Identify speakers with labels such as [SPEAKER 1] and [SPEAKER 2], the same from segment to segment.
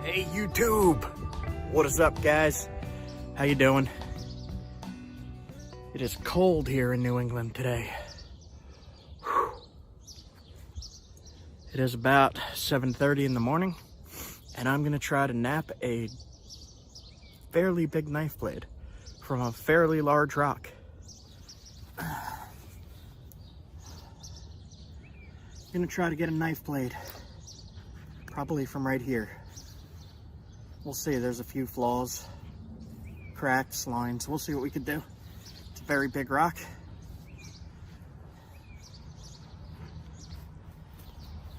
[SPEAKER 1] Hey YouTube, what is up guys? How you doing? It is cold here in New England today. Whew. It is about 7:30 in the morning and I'm gonna try to nap a fairly big knife blade from a fairly large rock. I'm gonna try to get a knife blade, probably from right here. We'll see, there's a few flaws, cracks, lines. We'll see what we can do. It's a very big rock.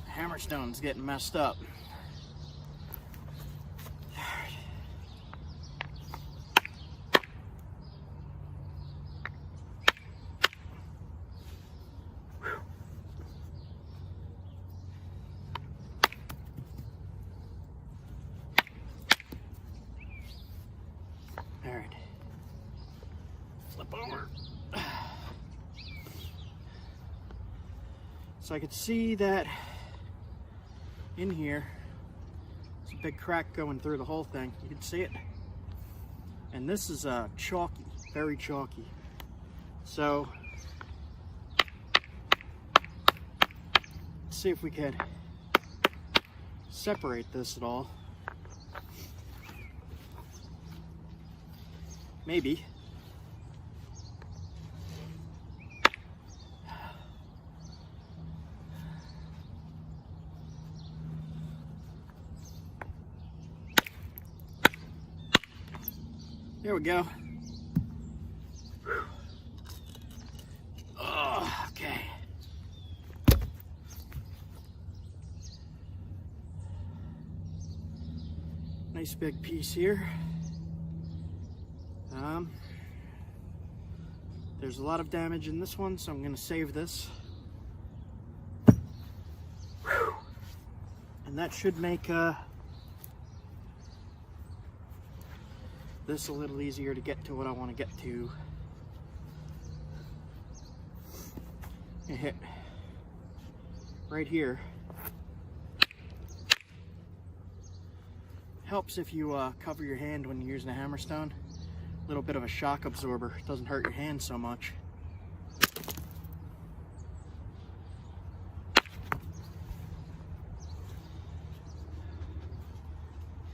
[SPEAKER 1] The hammerstone's getting messed up. All right, flip over. So I could see that in here, there's a big crack going through the whole thing. You can see it. And this is chalky, very chalky. So, let's see if we could separate this at all. Maybe. There we go. Oh, okay. Nice big piece here. There's a lot of damage in this one, so I'm gonna save this. Whew. And that should make this a little easier to get to what I want to get to. I hit right here. Helps if you cover your hand when you're using a hammerstone. A little bit of a shock absorber. It doesn't hurt your hand so much.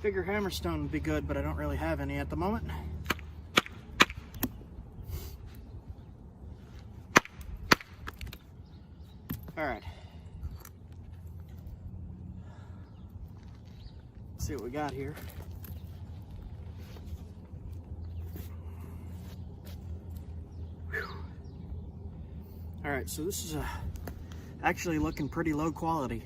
[SPEAKER 1] Figure hammerstone would be good, but I don't really have any at the moment. All right. Let's see what we got here. All right, so this is actually looking pretty low quality.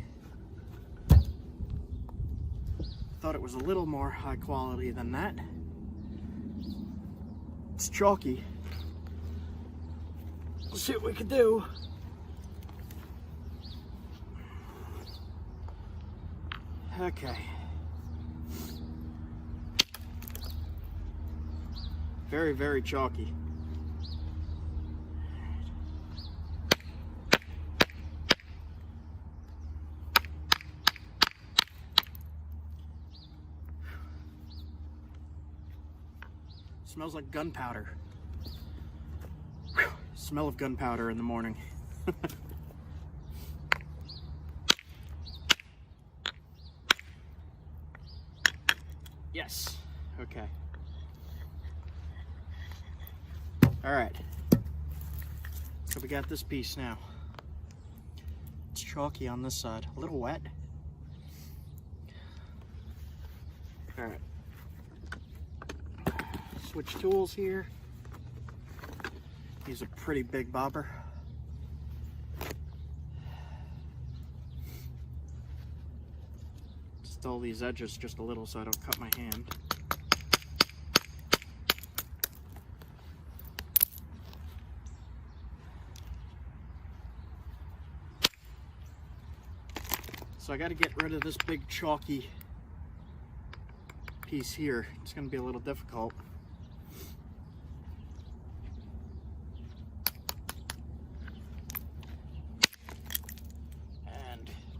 [SPEAKER 1] Thought it was a little more high quality than that. It's chalky. Let's see what we can do. Okay. Very, very chalky. Smells like gunpowder. Whew. Smell of gunpowder in the morning. Yes. Okay. All right. So we got this piece now. It's chalky on this side. A little wet. All right. Switch tools here. Use a pretty big bobber. Dull these edges just a little so I don't cut my hand. So I got to get rid of this big chalky piece here. It's going to be a little difficult.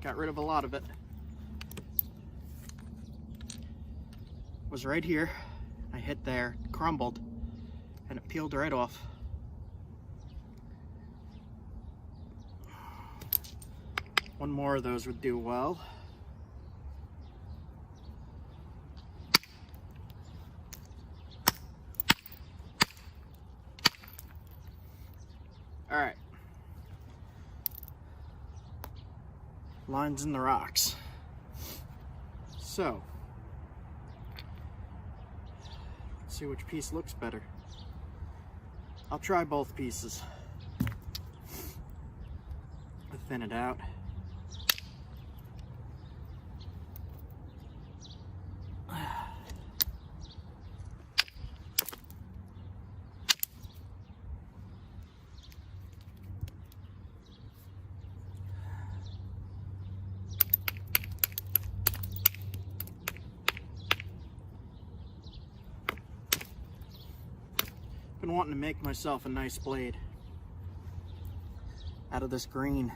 [SPEAKER 1] Got rid of a lot of it. was right here. I hit there, crumbled, and it peeled right off. One more of those would do well. All right. Lines in the rocks. So, let's see which piece looks better. I'll try both pieces. I'll thin it out. Been wanting to make myself a nice blade out of this green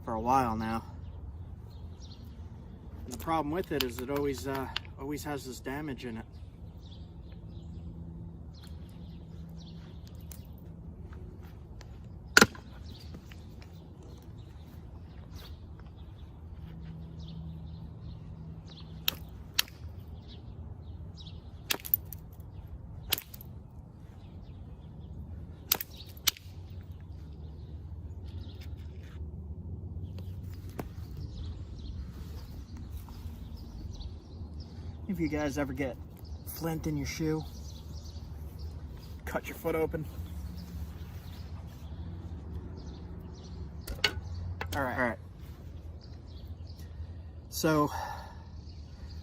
[SPEAKER 1] for a while now. And the problem with it is it always has this damage in it. If you guys ever get flint in your shoe, cut your foot open. All right. So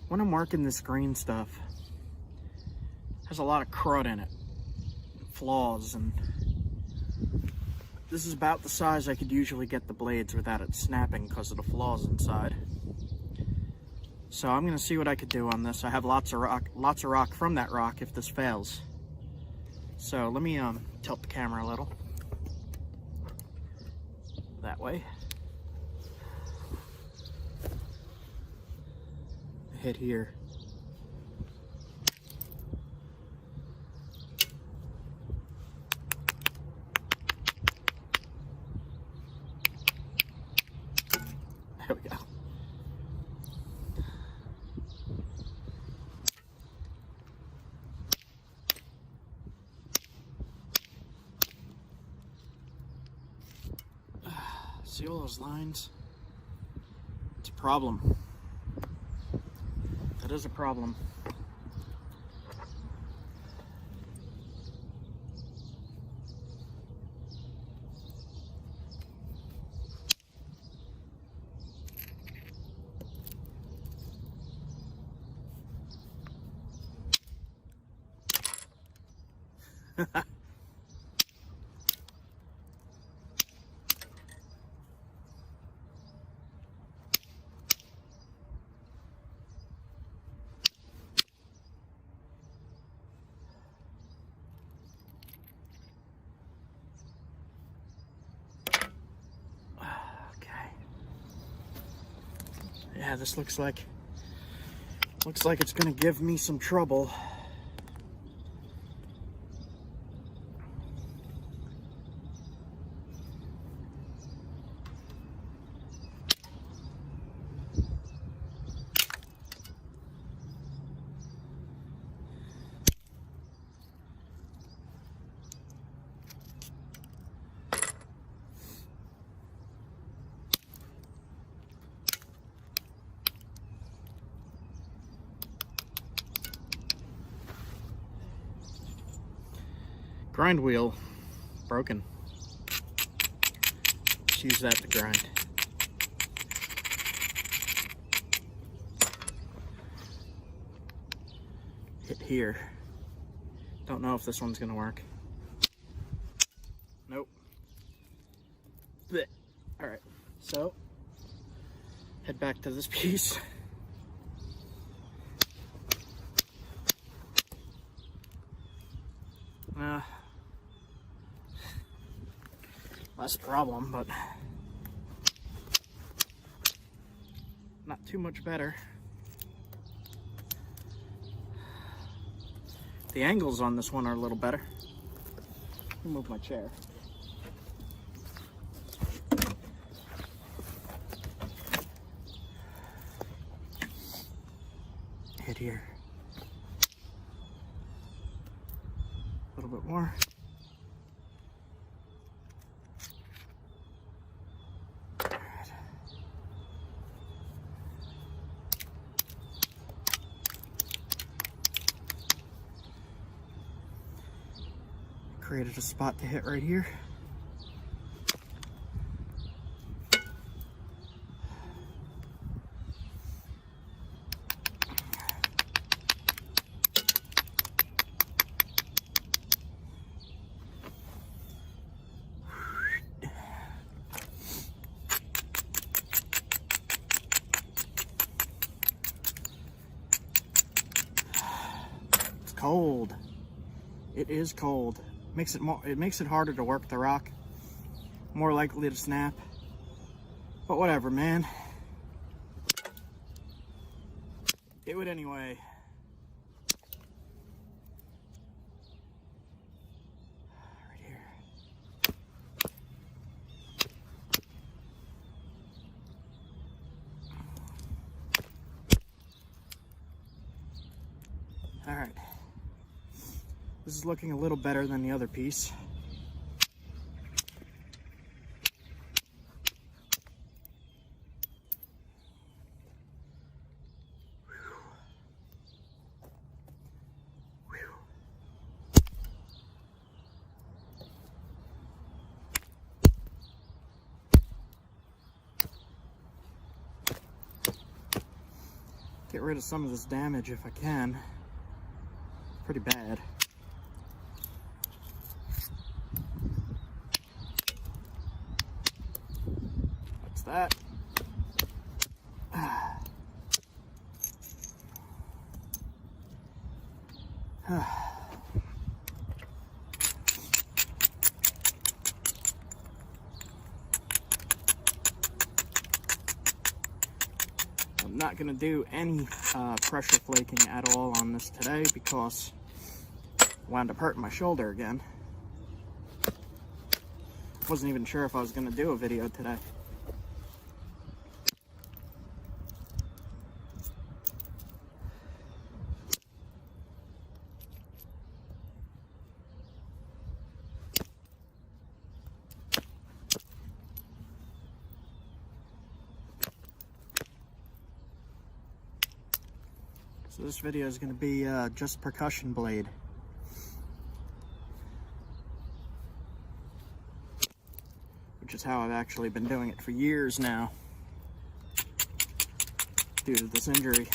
[SPEAKER 1] when I'm working this green stuff, there's a lot of crud in it, flaws, and this is about the size I could usually get the blades without it snapping because of the flaws inside. So I'm gonna see what I could do on this. I have lots of rock from that rock if this fails. So let me tilt the camera a little. That way. Hit here. There we go. See all those lines? It's a problem. That is a problem. Yeah, this looks like it's gonna give me some trouble. Grind wheel broken. Just use that to grind. Hit here. Don't know if this one's gonna work. Nope. Blech. All right, so head back to this piece. Less problem, but not too much better. The angles on this one are a little better. Let me move my chair. Hit here. A little bit more. Created a spot to hit right here. It's cold. It is cold. It makes it harder to work the rock, more likely to snap, but whatever, man. Do it anyway. Right here. All right. This is looking a little better than the other piece. Get rid of some of this damage if I can. Pretty bad. That. I'm not going to do any pressure flaking at all on this today because I wound up hurting my shoulder again. Wasn't even sure if I was going to do a video today. So this video is going to be just percussion blade. Which is how I've actually been doing it for years now, due to this injury.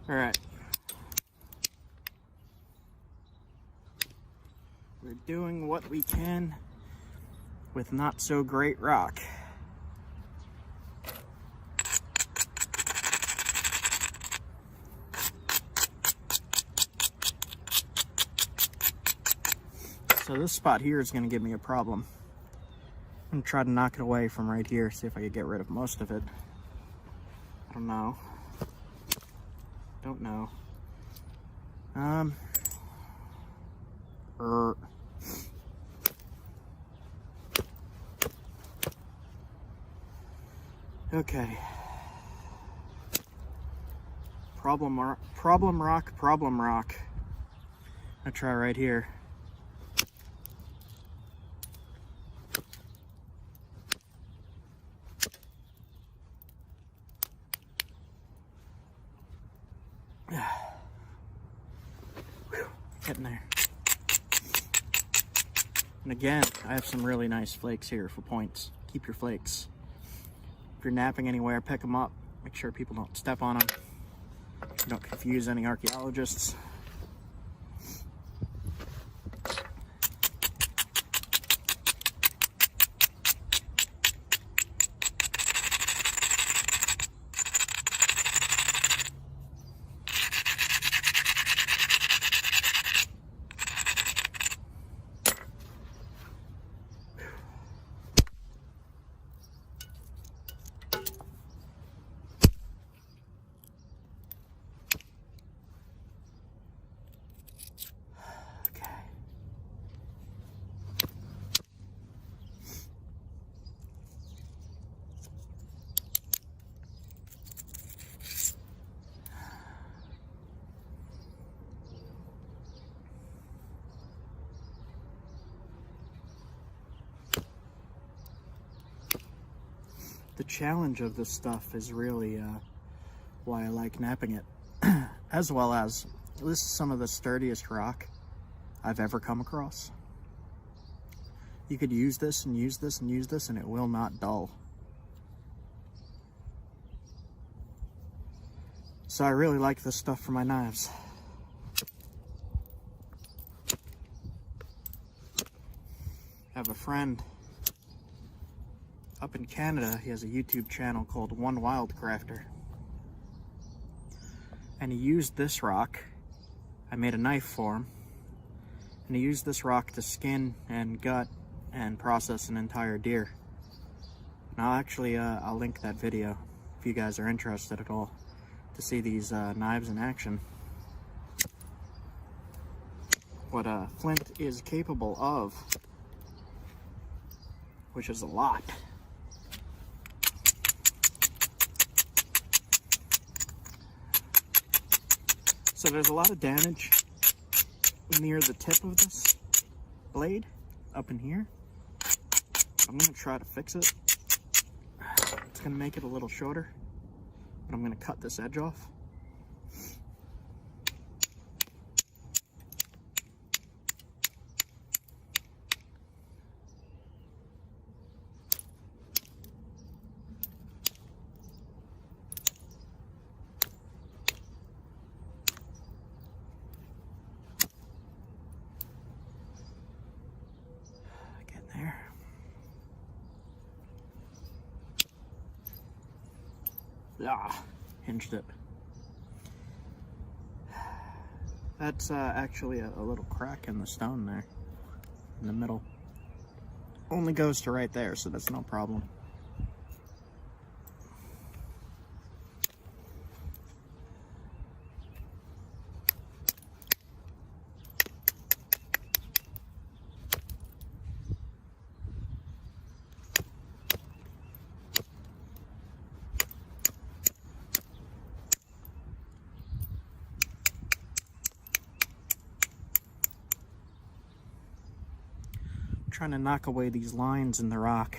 [SPEAKER 1] All right. We're doing what we can with not so great rock. So this spot here is going to give me a problem. I'm going to try to knock it away from right here, see if I can get rid of most of it. I don't know. Don't know. Okay. Problem rock. I'll try right here. Getting there. And again, I have some really nice flakes here for points. Keep your flakes. If you're napping anywhere, pick them up. Make sure people don't step on them. Don't confuse any archaeologists. The challenge of this stuff is really why I like knapping it, as well as this is some of the sturdiest rock I've ever come across. You could use this and use this and use this and it will not dull. So I really like this stuff for my knives. I have a friend up in Canada. He has a YouTube channel called One Wild Crafter, and he used this rock. I made a knife for him, and he used this rock to skin and gut and process an entire deer. And I'll link that video if you guys are interested at all to see these knives in action. What flint is capable of, which is a lot. So there's a lot of damage near the tip of this blade up in here. I'm going to try to fix it. It's going to make it a little shorter, but I'm going to cut this edge off. Hinged it. That's actually a little crack in the stone there in the middle. Only goes to right there, so that's no problem. Trying to knock away these lines in the rock.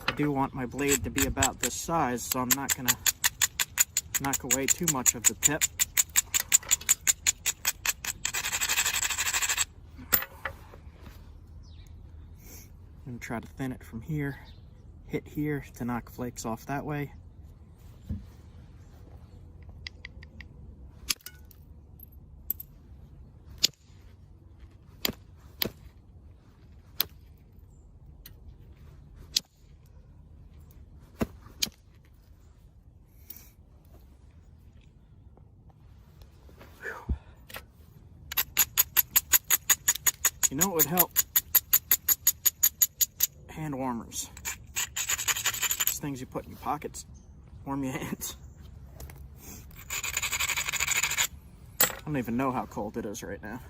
[SPEAKER 1] I do want my blade to be about this size, so I'm not gonna knock away too much of the tip. I'm gonna try to thin it from here, hit here to knock flakes off that way. You know what would help? Hand warmers. These things you put in your pockets, warm your hands. I don't even know how cold it is right now.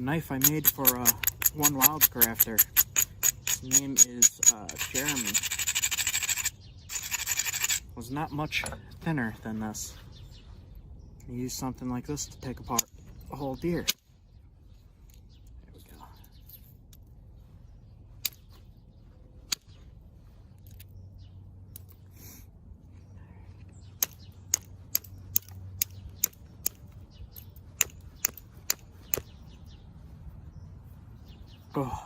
[SPEAKER 1] knife I made for one Wildcrafter. His name is Jeremy. Was not much thinner than this. You use something like this to take apart a whole deer. There we go. Oh.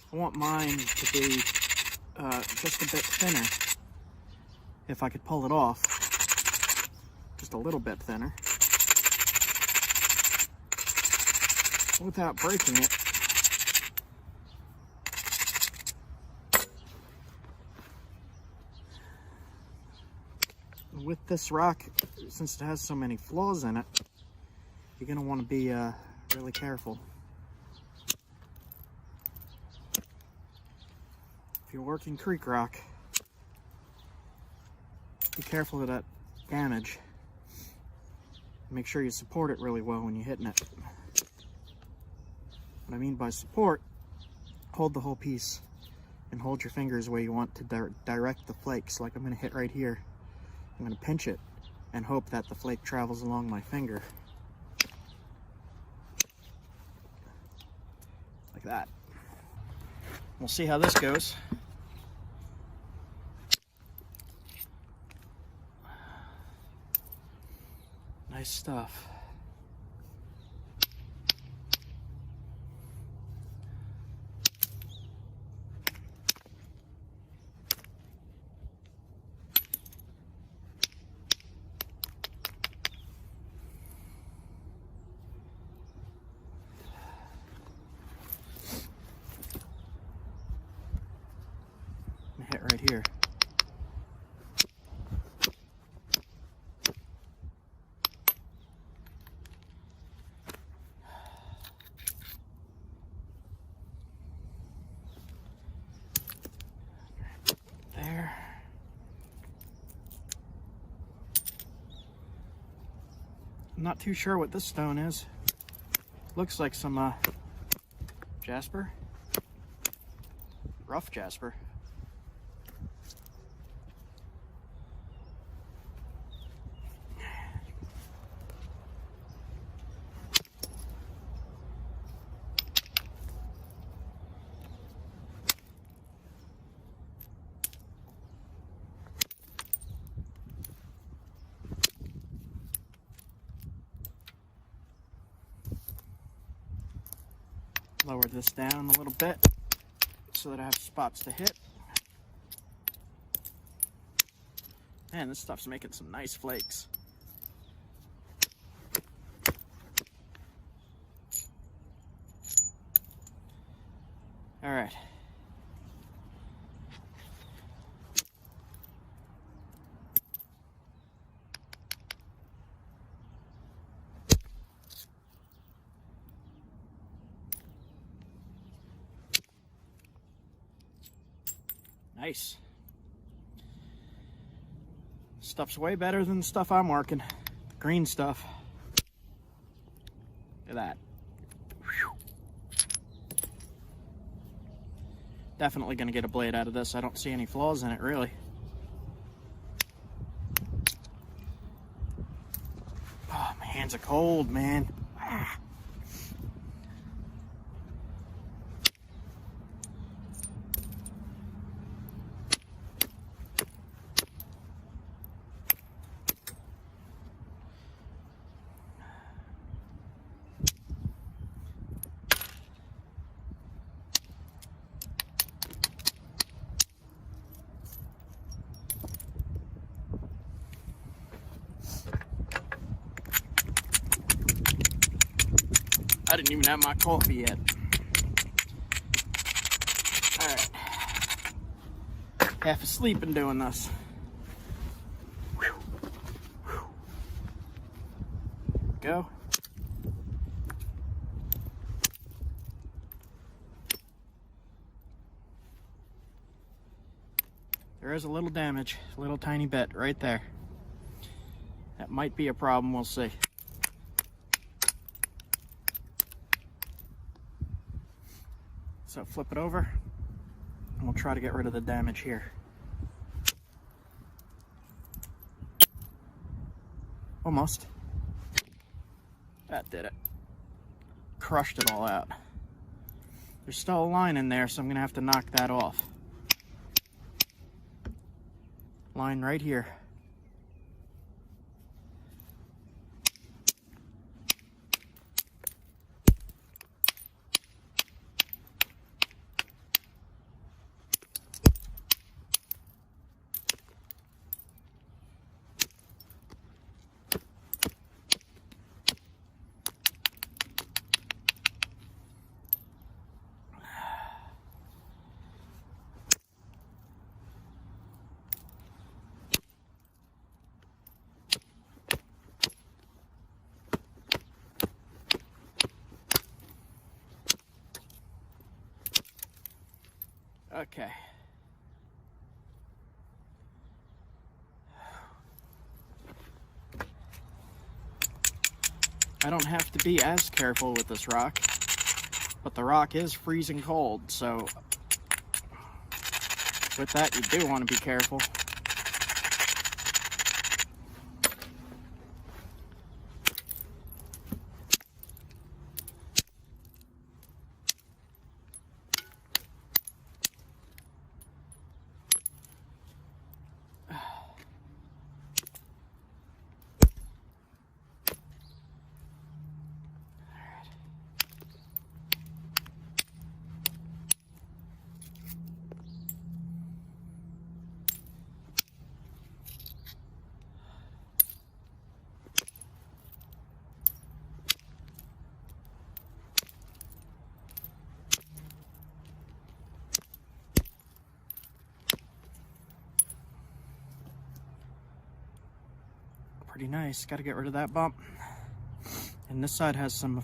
[SPEAKER 1] I want mine to be just a bit thinner. If I could pull it off, just a little bit thinner, without breaking it. With this rock, since it has so many flaws in it, you're going to want to be really careful. If you're working creek rock, be careful of that damage. Make sure you support it really well when you're hitting it. What I mean by support, hold the whole piece and hold your fingers where you want to direct the flakes. Like I'm going to hit right here. I'm going to pinch it and hope that the flake travels along my finger. Like that. We'll see how this goes. Nice stuff. Hit right here. There. I'm not too sure what this stone is. Looks like some jasper. Rough jasper. Lower this down a little bit so that I have spots to hit. Man, this stuff's making some nice flakes. All right. Nice. Stuff's way better than the stuff I'm working. Green stuff. Look at that. Whew. Definitely gonna get a blade out of this. I don't see any flaws in it, really. Oh, my hands are cold, man. Ah. I didn't even have my coffee yet. All right. Half asleep and doing this. go. There is a little damage, a little tiny bit right there. That might be a problem, we'll see. So flip it over, and we'll try to get rid of the damage here. Almost. That did it. Crushed it all out. There's still a line in there, so I'm gonna have to knock that off. Line right here. Okay. I don't have to be as careful with this rock, but the rock is freezing cold, so with that you do want to be careful. Pretty nice. Got to get rid of that bump. And this side has some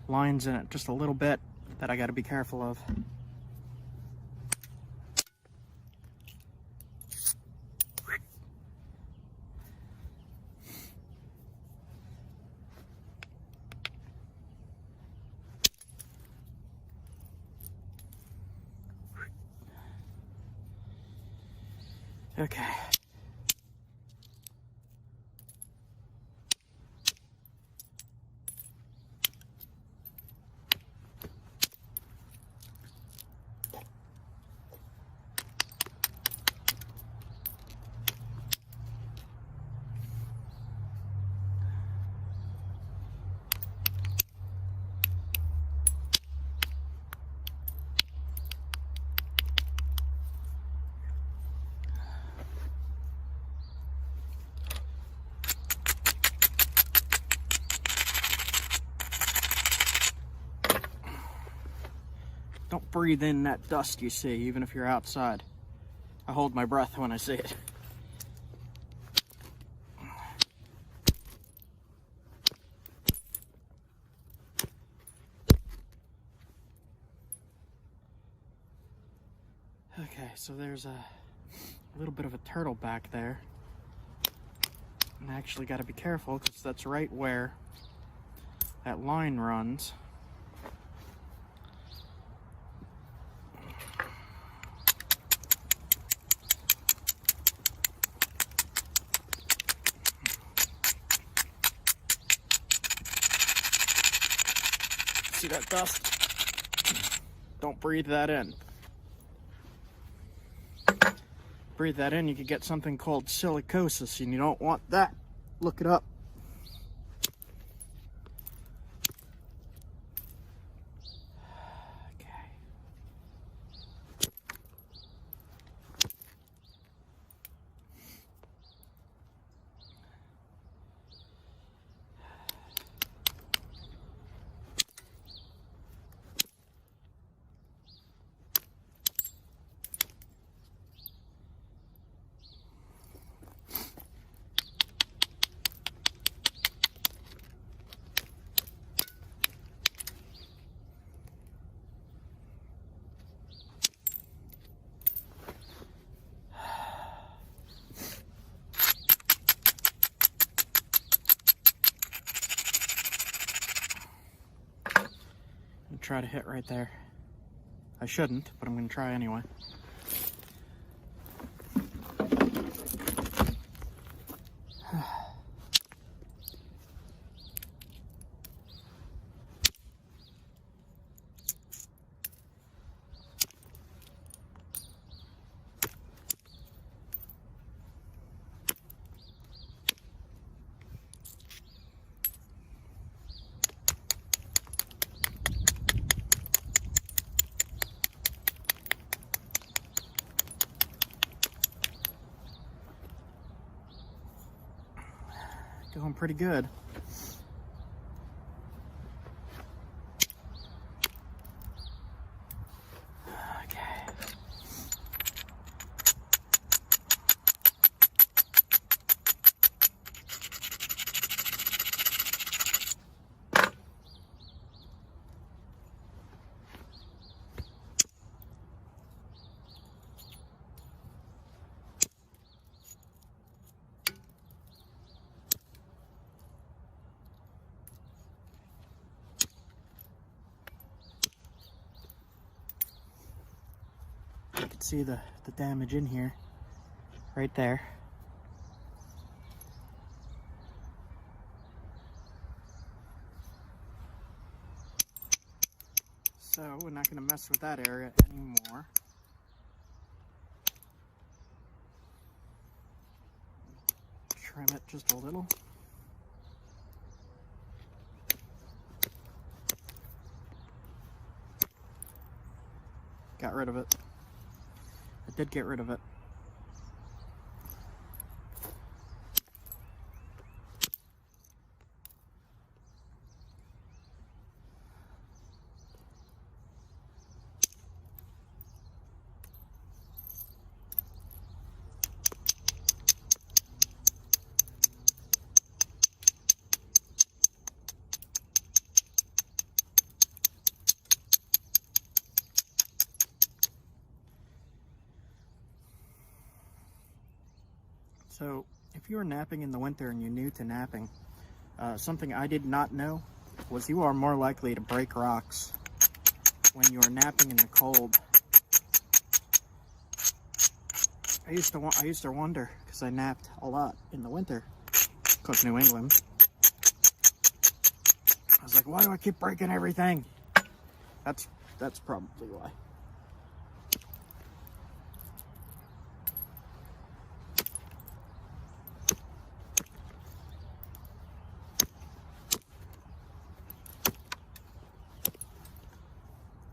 [SPEAKER 1] lines in it, just a little bit, that I got to be careful of. Okay. Don't breathe in that dust you see, even if you're outside. I hold my breath when I see it. Okay, so there's a little bit of a turtle back there. And I actually got to be careful because that's right where that line runs. See that dust? Don't breathe that in. Breathe that in, you could get something called silicosis, and you don't want that. Look it up. try to hit right there. I shouldn't, but I'm gonna try anyway. Going pretty good. You can see the damage in here, right there. So we're not going to mess with that area anymore. Trim it just a little. Got rid of it. I did get rid of it. So if you are knapping in the winter and you're new to knapping, something I did not know was you are more likely to break rocks when you are knapping in the cold. I used to wonder, because I napped a lot in the winter, because New England. I was like, why do I keep breaking everything? That's probably why.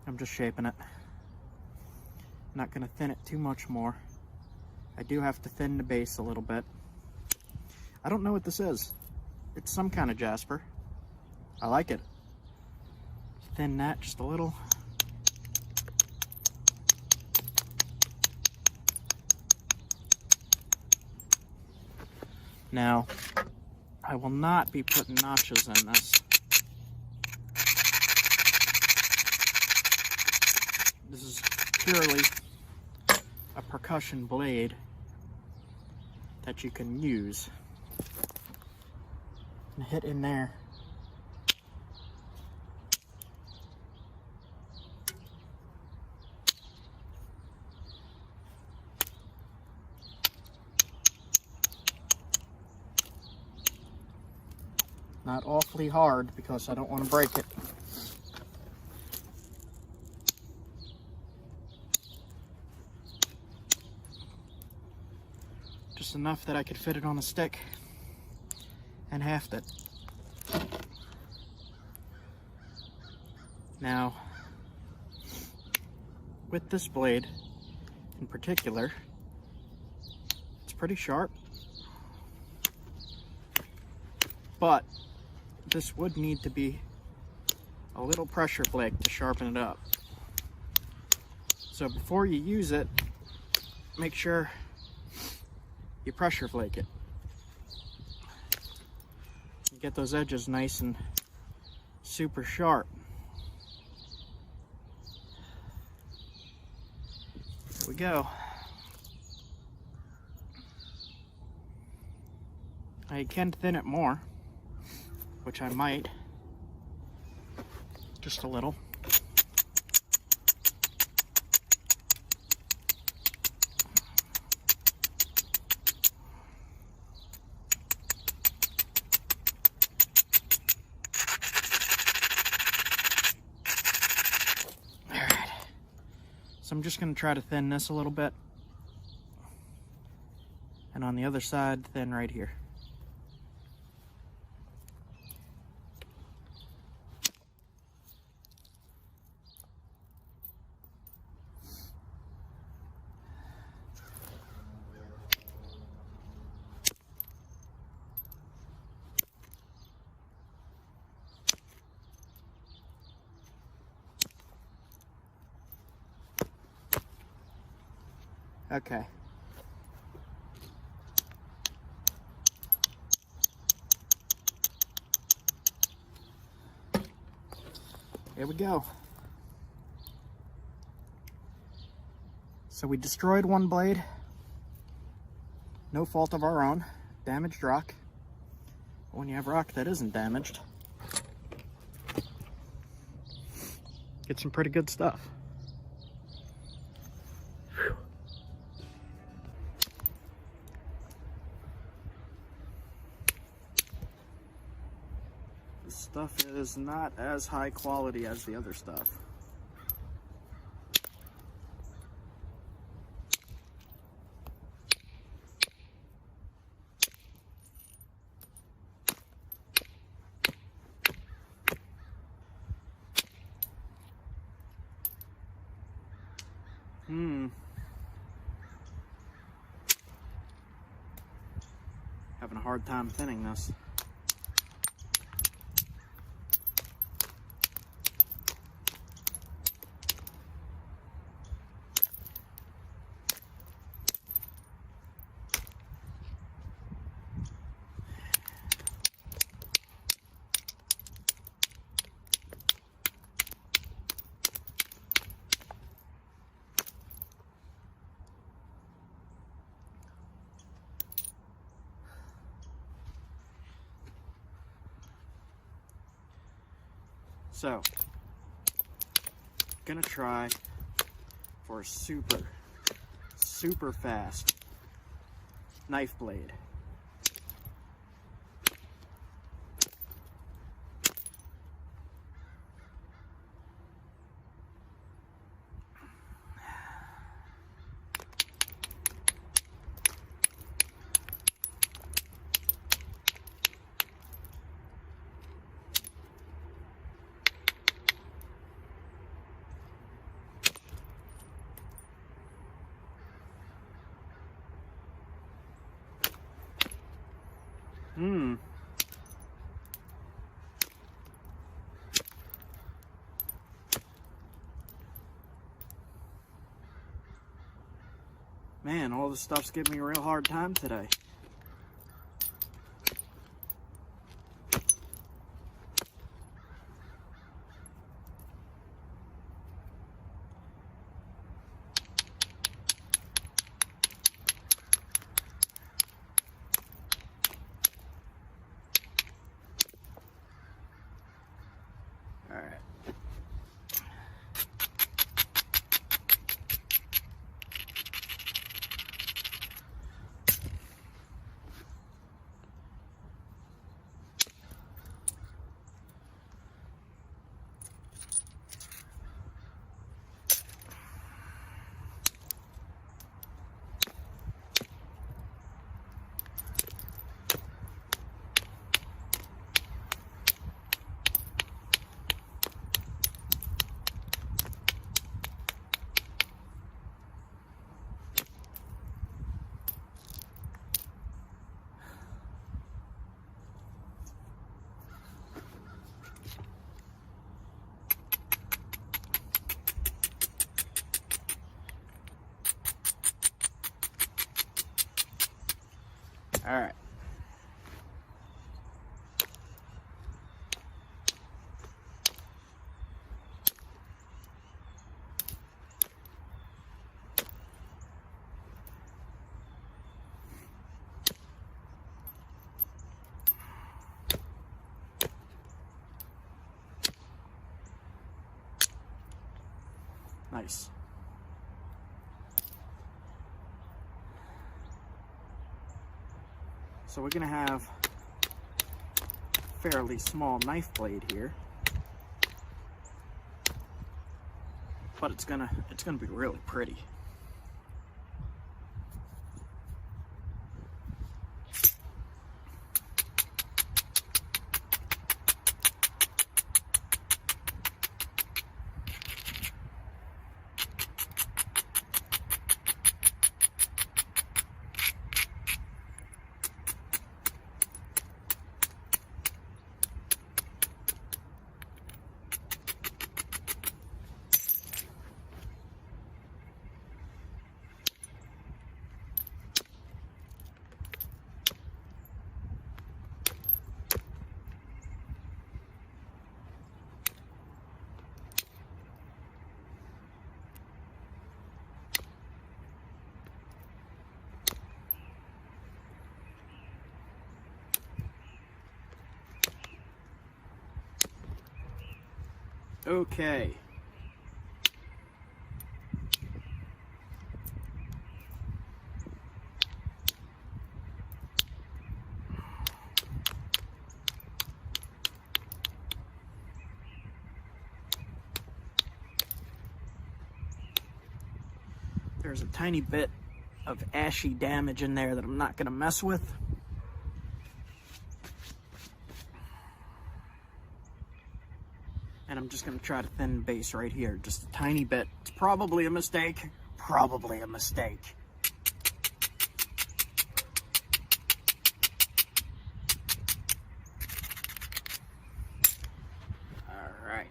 [SPEAKER 1] I'm just shaping it. I'm not going to thin it too much more. I do have to thin the base a little bit. I don't know what this is. It's some kind of jasper. I like it. Thin that just a little. Now, I will not be putting notches in this. This is purely a percussion blade that you can use and hit in there. Not awfully hard because I don't want to break it. Just enough that I could fit it on a stick and haft it. Now, with this blade in particular, it's pretty sharp, but this would need to be a little pressure flake to sharpen it up. So before you use it, make sure you pressure flake it. You get those edges nice and super sharp. Here we go. I can thin it more, which I might, just a little. just going to try to thin this a little bit. And on the other side, thin right here. Okay. Here we go. So we destroyed one blade. No fault of our own. Damaged rock. When you have rock that isn't damaged, get some pretty good stuff. This stuff is not as high quality as the other stuff. Having a hard time thinning this. So, gonna try for a super fast knife blade. Man, all this stuff's giving me a real hard time today. All right. Nice. So we're gonna have a fairly small knife blade here. but it's gonna be really pretty. Okay. There's a tiny bit of ashy damage in there that I'm not gonna mess with. And I'm just gonna try to thin the base right here, just a tiny bit. It's probably a mistake, probably a mistake. All right.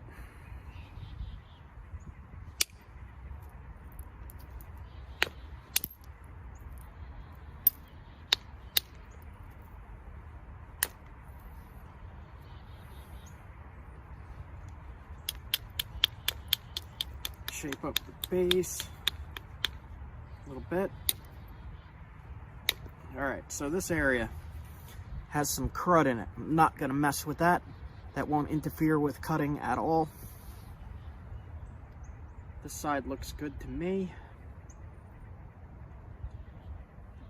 [SPEAKER 1] Shape up the base a little bit. All right, so this area has some crud in it. I'm not gonna mess with that. That won't interfere with cutting at all. This side looks good to me.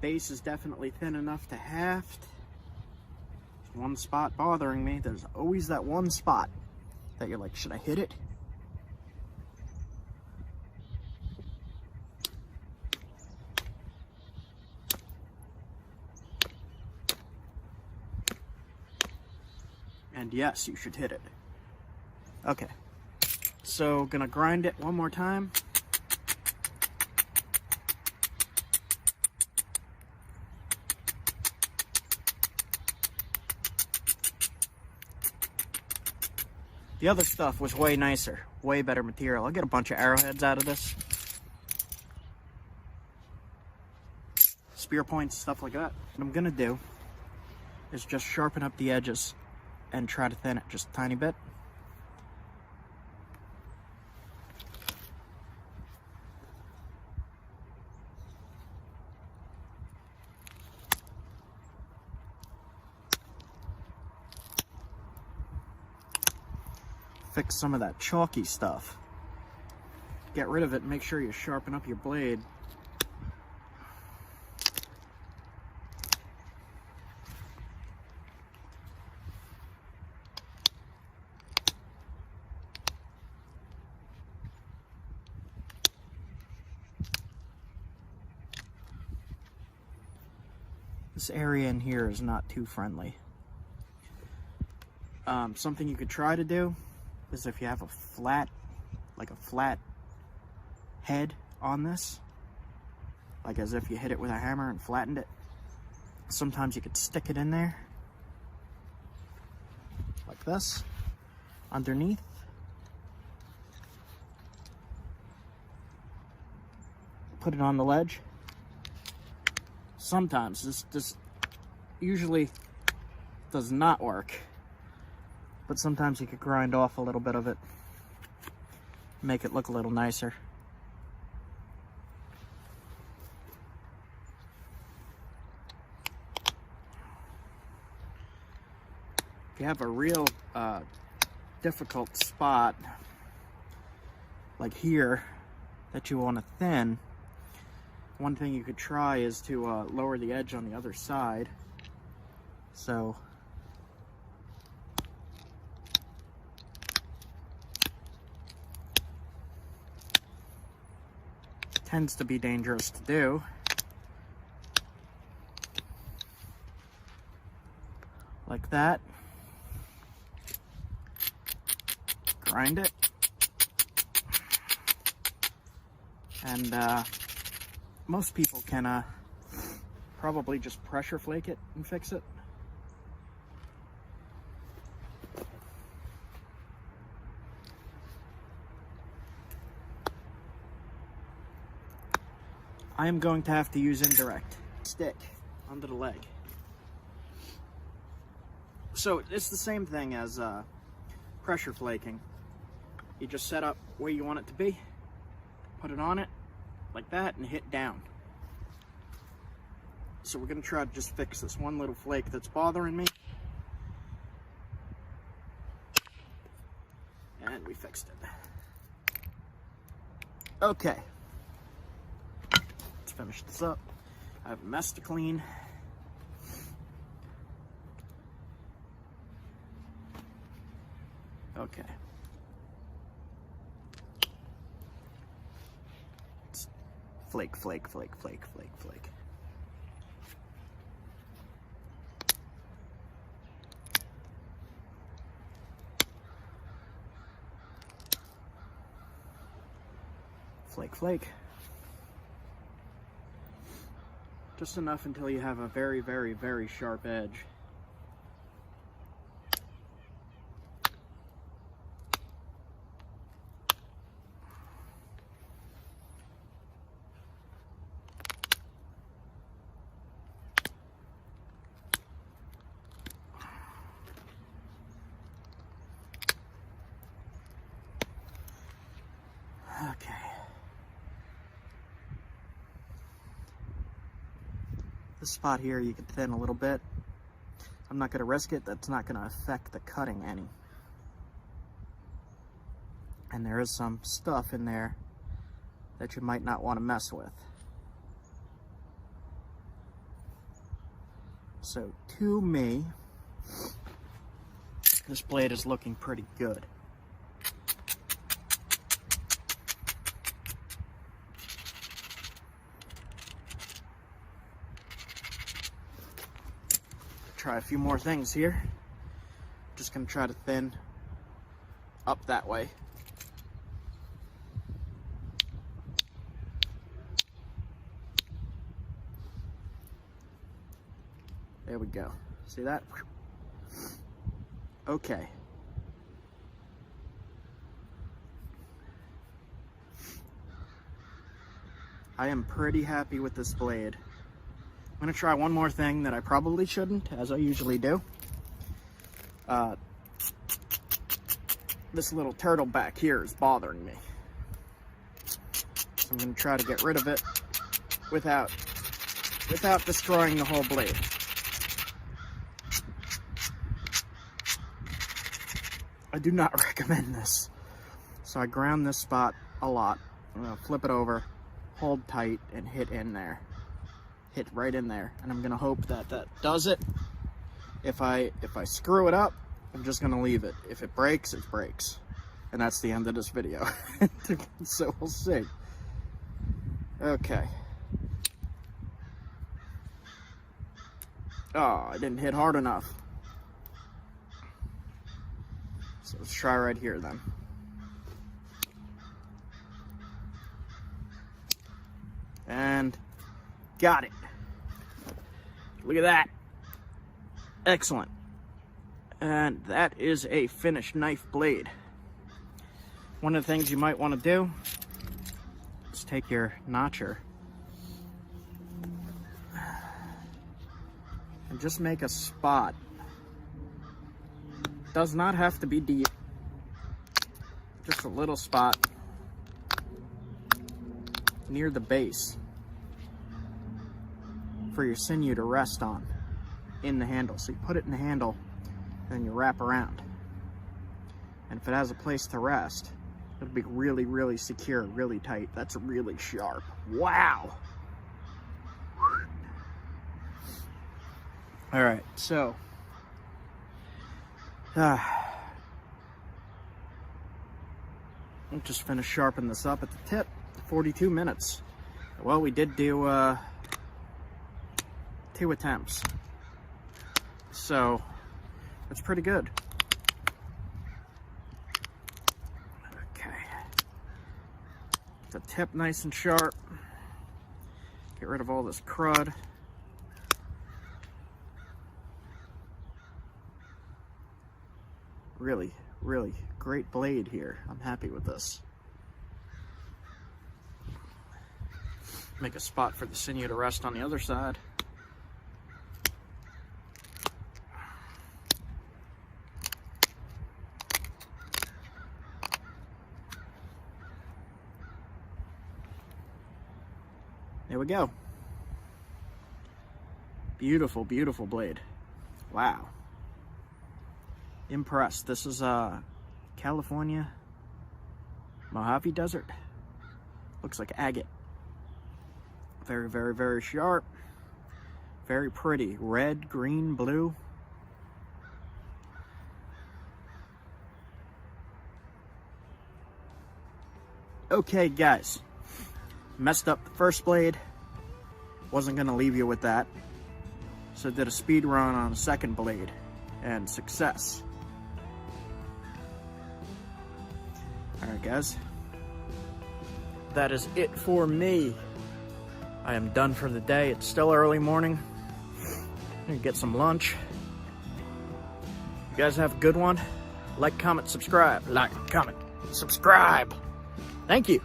[SPEAKER 1] Base is definitely thin enough to haft. There's one spot bothering me. There's always that one spot that you're like, should I hit it? And yes, you should hit it. Okay, so gonna grind it one more time. The other stuff was way nicer, way better material. I'll get a bunch of arrowheads out of this. Spear points, stuff like that. What I'm gonna do is just sharpen up the edges and try to thin it just a tiny bit. Fix some of that chalky stuff. Get rid of it and make sure you sharpen up your blade. This area in here is not too friendly. Something you could try to do is if you have a flat head on this, like as if you hit it with a hammer and flattened it, sometimes you could stick it in there, like this, underneath. Put it on the ledge. Sometimes this usually does not work, but sometimes you could grind off a little bit of it, make it look a little nicer. If you have a real difficult spot like here that you want to thin, one thing you could try is to lower the edge on the other side. So tends to be dangerous to do. Like that. Grind it. And most people can probably just pressure flake it and fix it. I am going to have to use indirect stick under the leg. So it's the same thing as pressure flaking. You just set up where you want it to be, put it on it like that, and hit down. So we're going to try to just fix this one little flake that's bothering me. And we fixed it. Okay. Let's finish this up. I have a mess to clean. Okay. It's flake, flake, flake, flake, flake, flake. Flake, flake. Just enough until you have a very, very, very sharp edge. Okay. This spot here you can thin a little bit. I'm not going to risk it. That's not going to affect the cutting any. And there is some stuff in there that you might not want to mess with. So to me, this blade is looking pretty good. Try a few more things here. Just gonna try to thin up that way. There we go. See that? Okay. I am pretty happy with this blade. I'm going to try one more thing that I probably shouldn't, as I usually do. This little turtle back here is bothering me. So I'm going to try to get rid of it without destroying the whole blade. I do not recommend this. So I ground this spot a lot. I'm going to flip it over, hold tight, and hit in there. Hit right in there, and I'm gonna hope that that does it. If I screw it up, I'm just gonna leave it. If it breaks, it breaks, and that's the end of this video. So we'll see. Okay. Oh, I didn't hit hard enough. So let's try right here then. And got it. Look at that. Excellent. And that is a finished knife blade. One of the things you might want to do is take your notcher and just make a spot. Does not have to be deep. Just a little spot near the base for your sinew to rest on in the handle. So you put it in the handle, then you wrap around. And if it has a place to rest, it'll be really, really secure, really tight. That's really sharp. Wow. All right, so I'll just finish sharpening this up at the tip. 42 minutes. Well, we did do 2 attempts, so that's pretty good. Okay, the tip nice and sharp. Get rid of all this crud. Really, really great blade here. I'm happy with this. Make a spot for the sinew to rest on the other side. There we go. Beautiful, beautiful blade. Wow. Impressed. This is California Mojave Desert. Looks like agate. Very, very, very sharp. Very pretty. Red, green, blue. Okay, guys. Messed up the first blade. Wasn't gonna leave you with that. So did a speed run on a second blade. And success. Alright, guys. That is it for me. I am done for the day. It's still early morning. I'm gonna get some lunch. You guys have a good one. Like, comment, subscribe. Like, comment, subscribe. Thank you.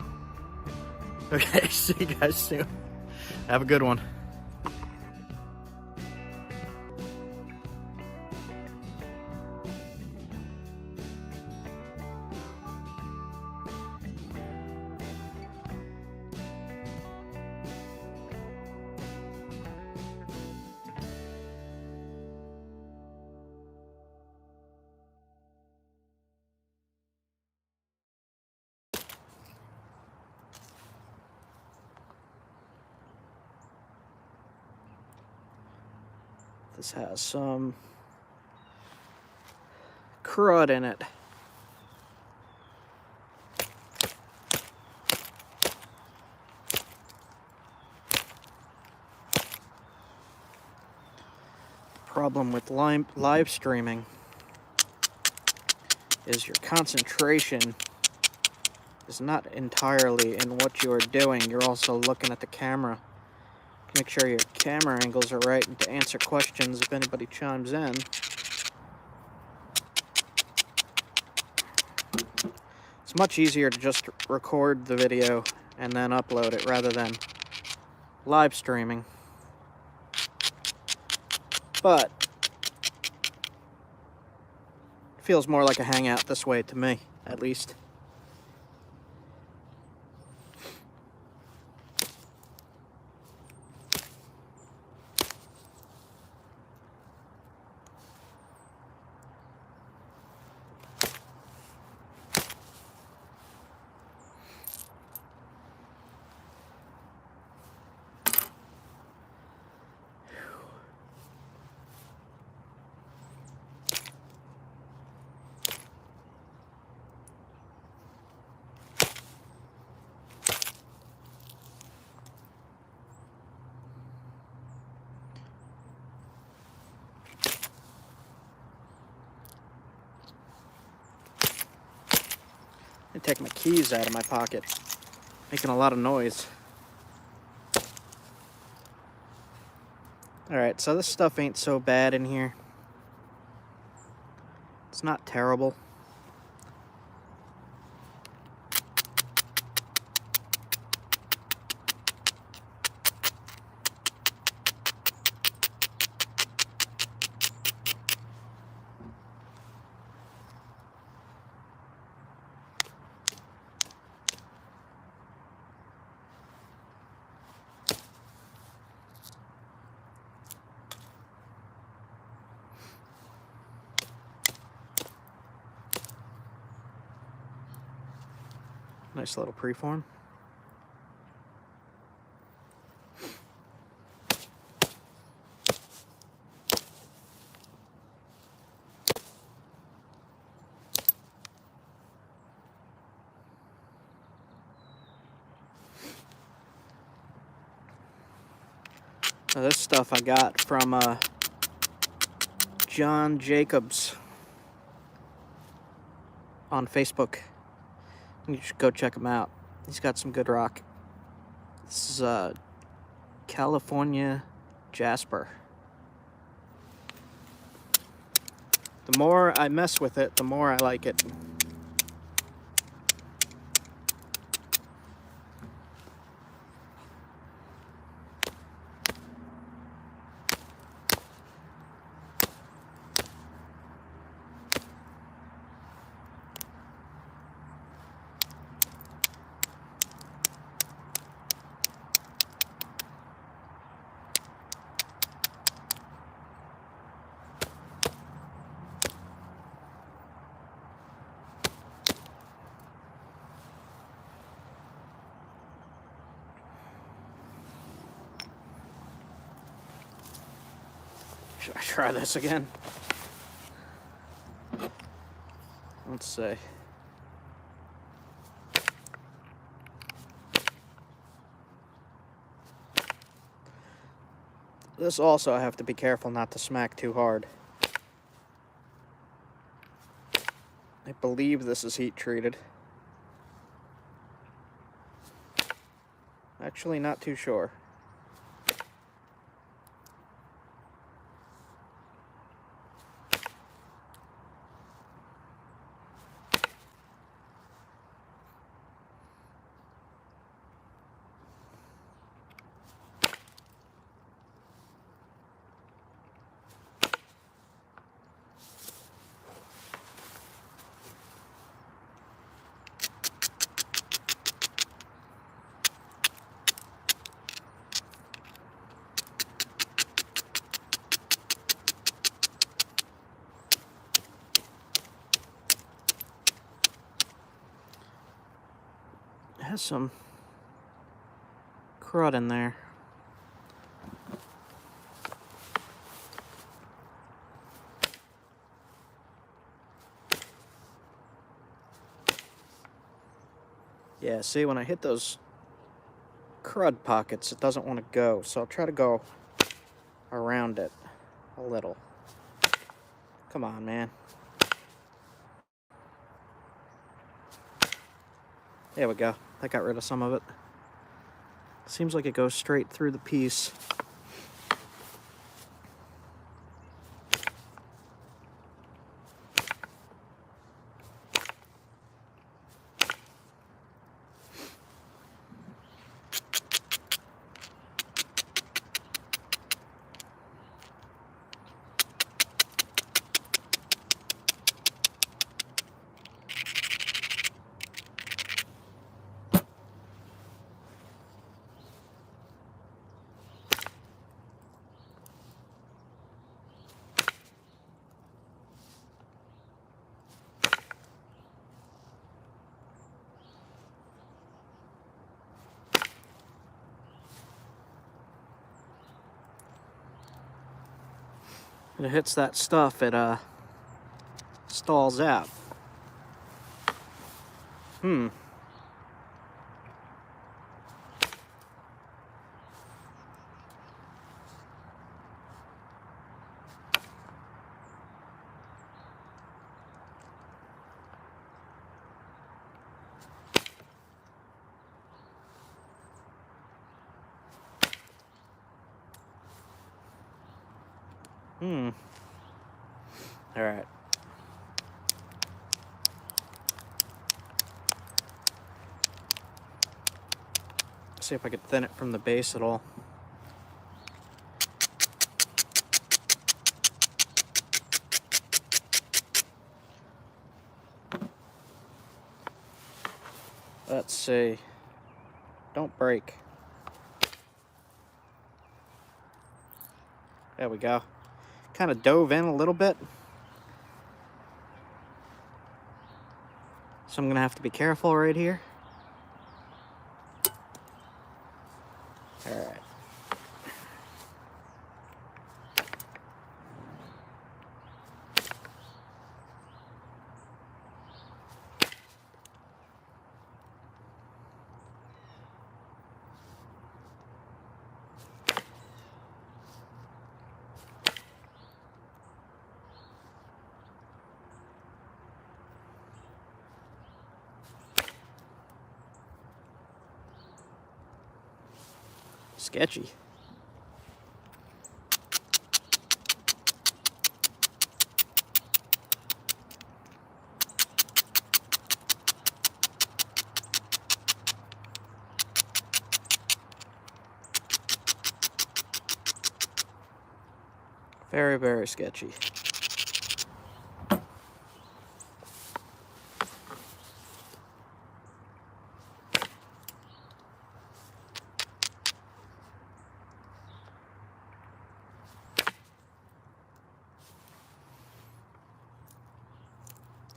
[SPEAKER 1] Okay, see you guys soon. Have a good one. This has some crud in it. Problem with live streaming is your concentration is not entirely in what you are doing. You're also looking at the camera. Make sure your camera angles are right and to answer questions if anybody chimes in. It's much easier to just record the video and then upload it rather than live streaming. But it feels more like a hangout this way to me, at least. I take my keys out of my pocket, making a lot of noise. Alright, so this stuff ain't so bad in here. It's not terrible. Nice little preform. Now this stuff I got from John Jacobs on Facebook. You should go check him out. He's got some good rock. This is California jasper. The more I mess with it, the more I like it. Should I try this again? Let's see. This also, I have to be careful not to smack too hard. I believe this is heat treated. Actually, not too sure. It has some crud in there. Yeah, see, when I hit those crud pockets, it doesn't want to go, so I'll try to go around it a little. Come on, man. There we go. That got rid of some of it. Seems like it goes straight through the piece. When it hits that stuff, it stalls out. Hmm. All right. See if I could thin it from the base at all. Let's see. Don't break. There we go. Kind of dove in a little bit. So I'm gonna have to be careful right here. All right. Sketchy. Very, very sketchy.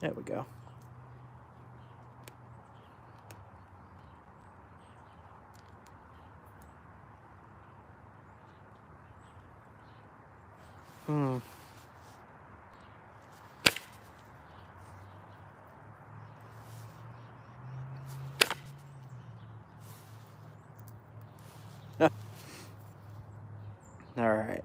[SPEAKER 1] There we go. All right.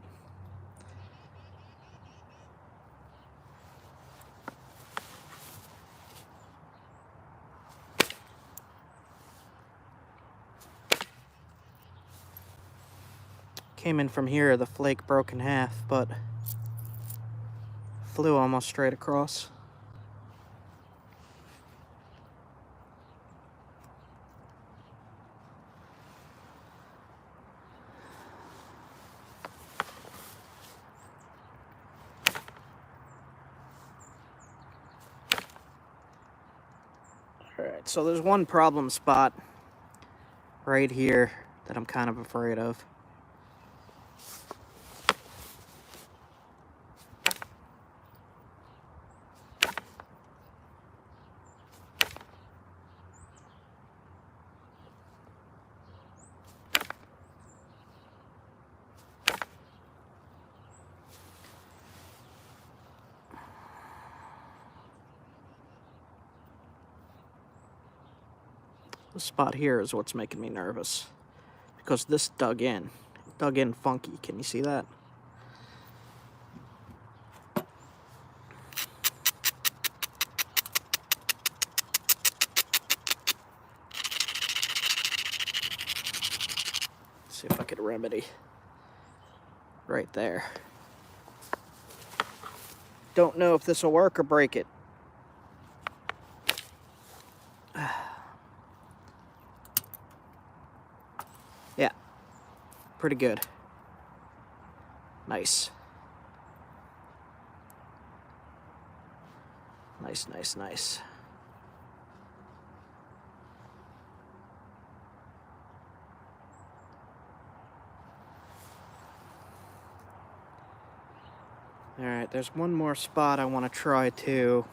[SPEAKER 1] Came in from here, the flake broke in half, but flew almost straight across. Alright, so there's one problem spot right here that I'm kind of afraid of. The spot here is what's making me nervous, because this dug in funky. Can you see that? See if I could remedy right there. Don't know if this will work or break it. Yeah, pretty good. Nice. Nice, nice, nice. All right, there's one more spot I want to try to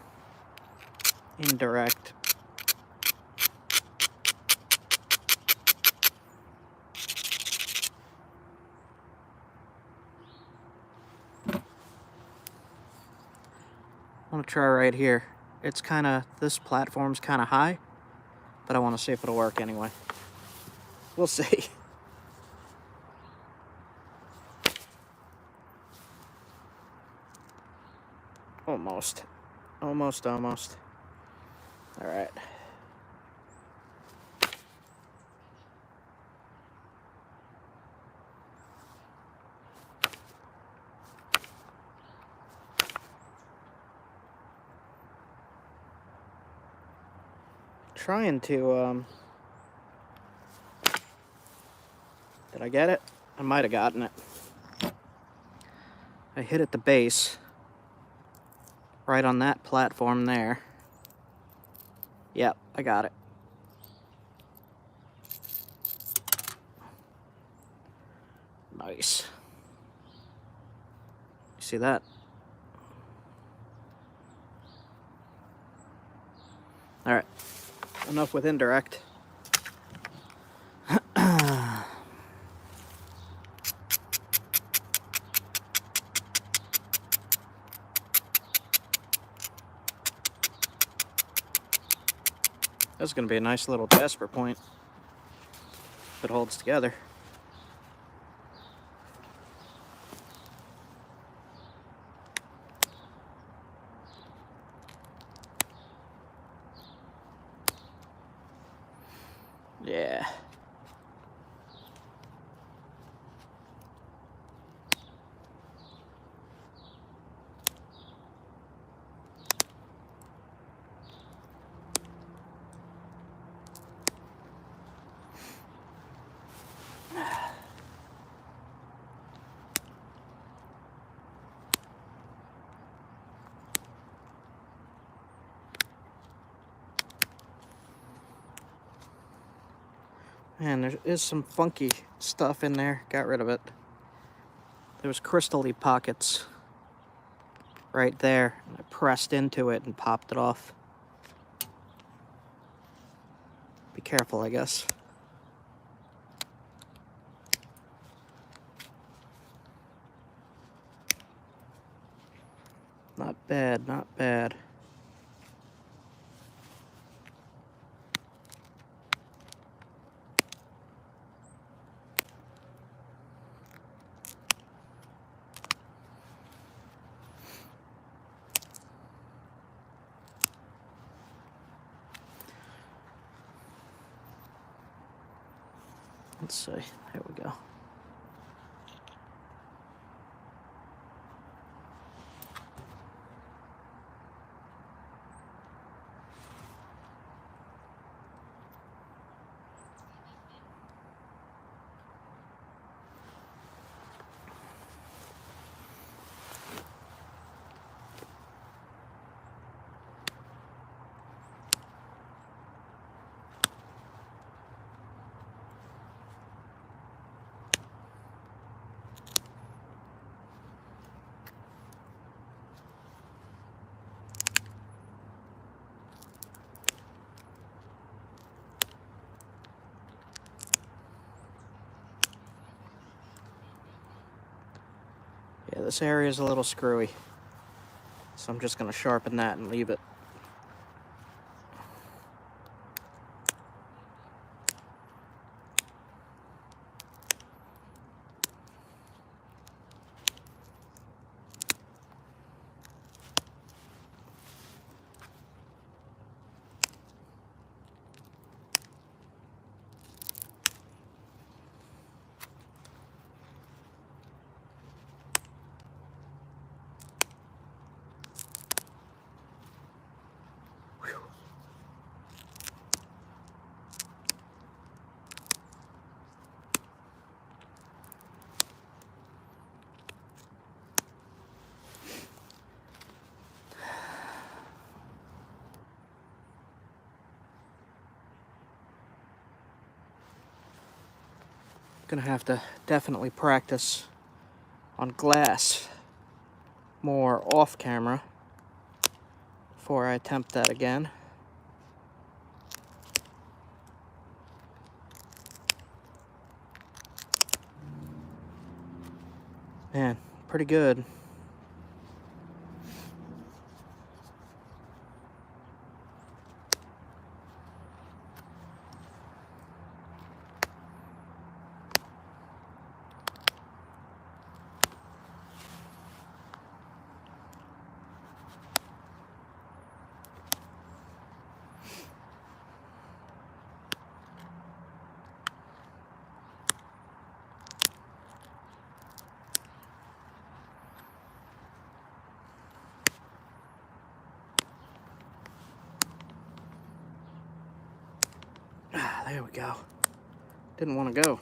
[SPEAKER 1] indirect. I want to try right here. It's kind of, this platform's kind of high, but I want to see if it'll work anyway. We'll see. Almost. Almost, almost. All right. Trying to, did I get it? I might have gotten it. I hit at the base, right on that platform there. Yep, I got it. Nice. You see that? All right, enough with indirect. That's going to be a nice little jasper point if it holds together. Yeah. Man, there is some funky stuff in there. Got rid of it. There was crystal-y pockets right there. I pressed into it and popped it off. Be careful, I guess. Not bad, not bad. Let's see. There we go. Yeah, this area is a little screwy, so I'm just going to sharpen that and leave it. Gonna have to definitely practice on glass more off camera before I attempt that again. Man, pretty good. There we go. Didn't want to go.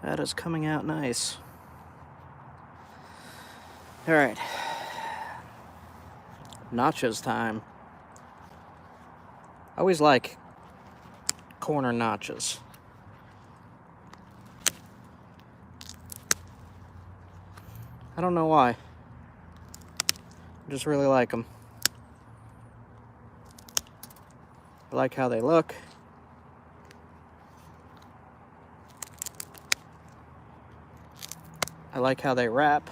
[SPEAKER 1] That is coming out nice. All right. Notches time. I always like corner notches. I don't know why. I just really like them. I like how they look. I like how they wrap.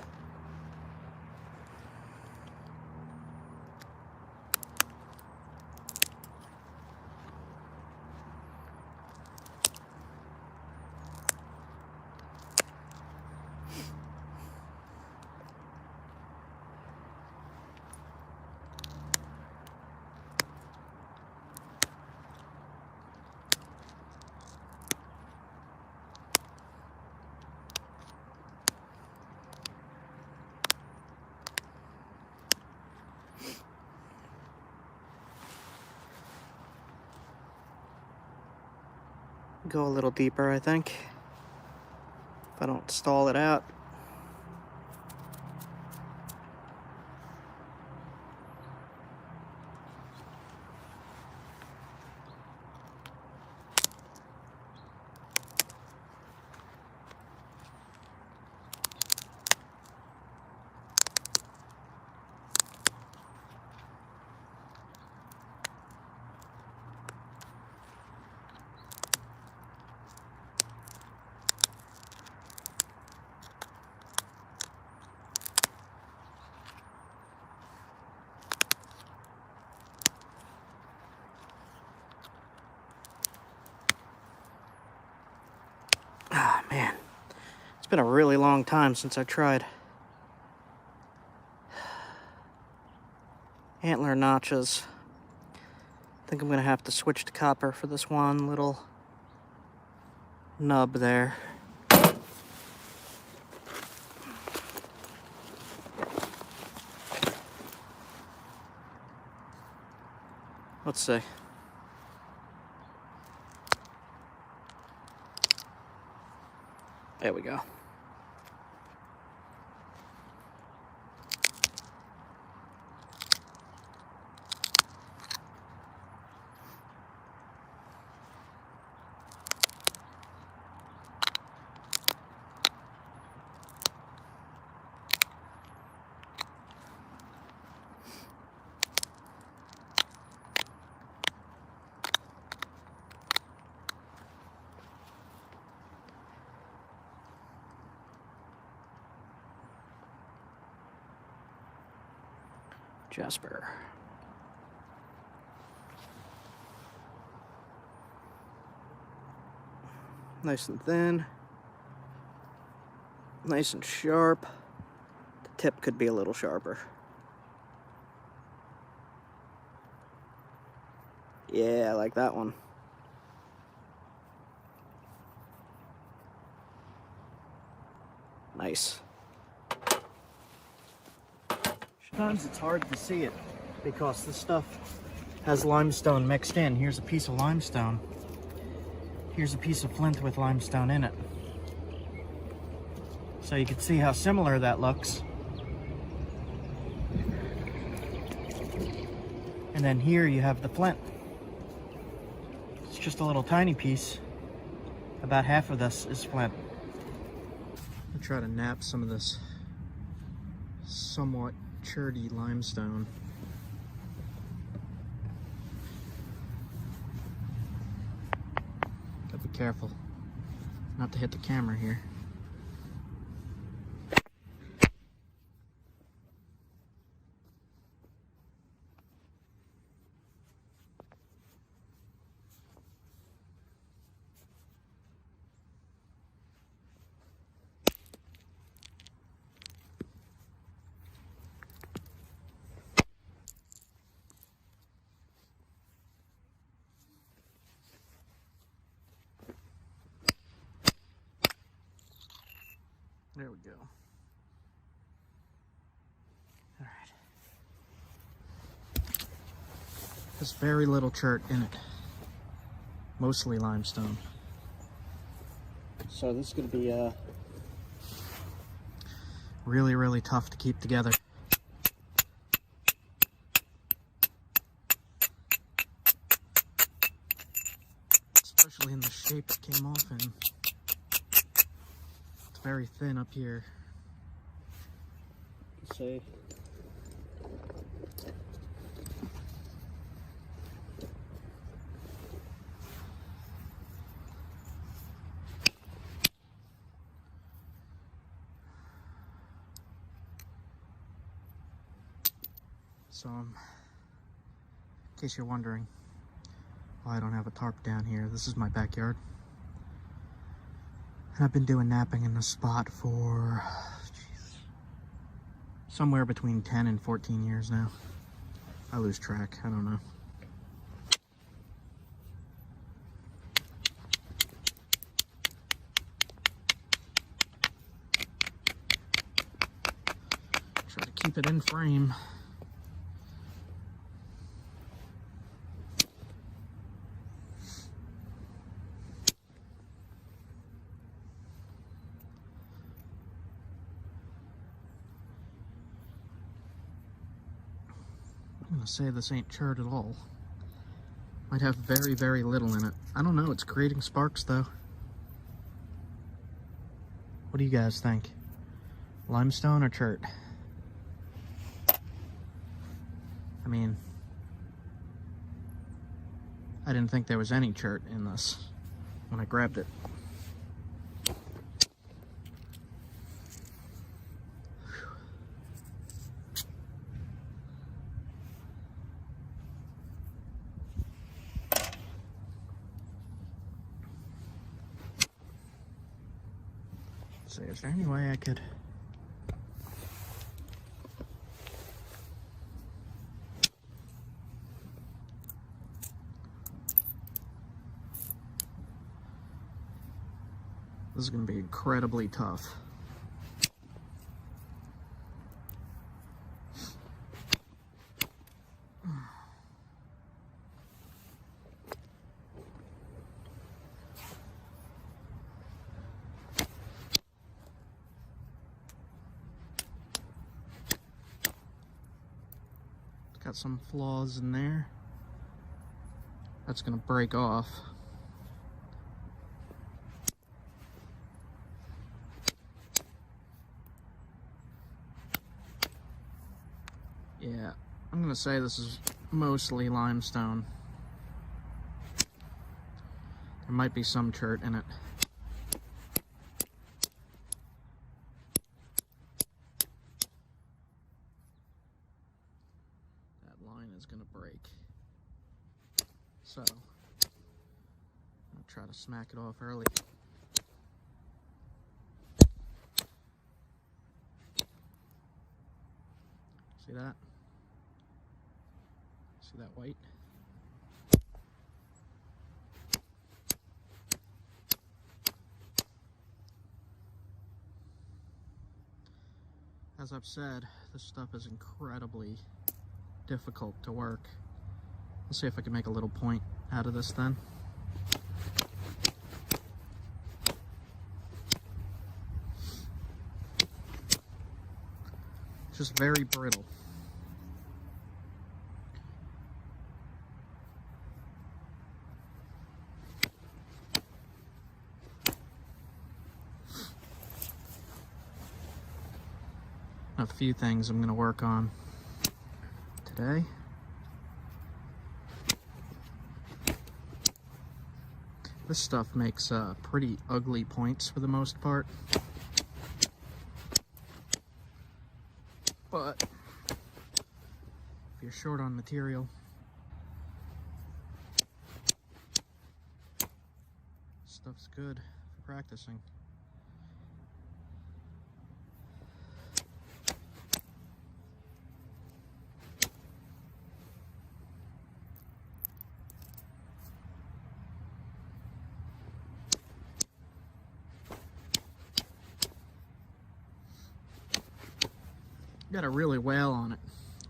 [SPEAKER 1] Go a little deeper, I think, if I don't stall it out. been a really long time since I tried antler notches. I think I'm gonna have to switch to copper for this one little nub there. Let's see. There we go. Jasper. Nice and thin. Nice and sharp. The tip could be a little sharper. Yeah, I like that one. Nice. Sometimes it's hard to see it because this stuff has limestone mixed in. Here's a piece of limestone. Here's a piece of flint with limestone in it. So you can see how similar that looks. And then here you have the flint. It's just a little tiny piece. About half of this is flint. I'll try to nap some of this somewhat cherty limestone. Gotta be careful not to hit the camera here. There we go. All right. There's very little chert in it. Mostly limestone. So this is going to be really, really tough to keep together. Especially in the shape it came off in. Very thin up here. See. So, in case you're wondering why I don't have a tarp down here, this is my backyard. And I've been doing napping in this spot for somewhere between 10 and 14 years now. I lose track, I don't know. Try to keep it in frame. I'm gonna say this ain't chert at all. Might have very, very little in it. I don't know, it's creating sparks though. What do you guys think? Limestone or chert? I mean, I didn't think there was any chert in this when I grabbed it. Let's see, is there any way I could... This is going to be incredibly tough. Got some flaws in there. That's going to break off. Yeah, I'm going to say this is mostly limestone. There might be some chert in it. Is going to break. So, I'll try to smack it off early. See that? See that white? As I've said, this stuff is incredibly difficult to work. Let's see if I can make a little point out of this then. Just very brittle. A few things I'm going to work on today. This stuff makes pretty ugly points for the most part. But if you're short on material, stuff's good for practicing. Got to really wail on it.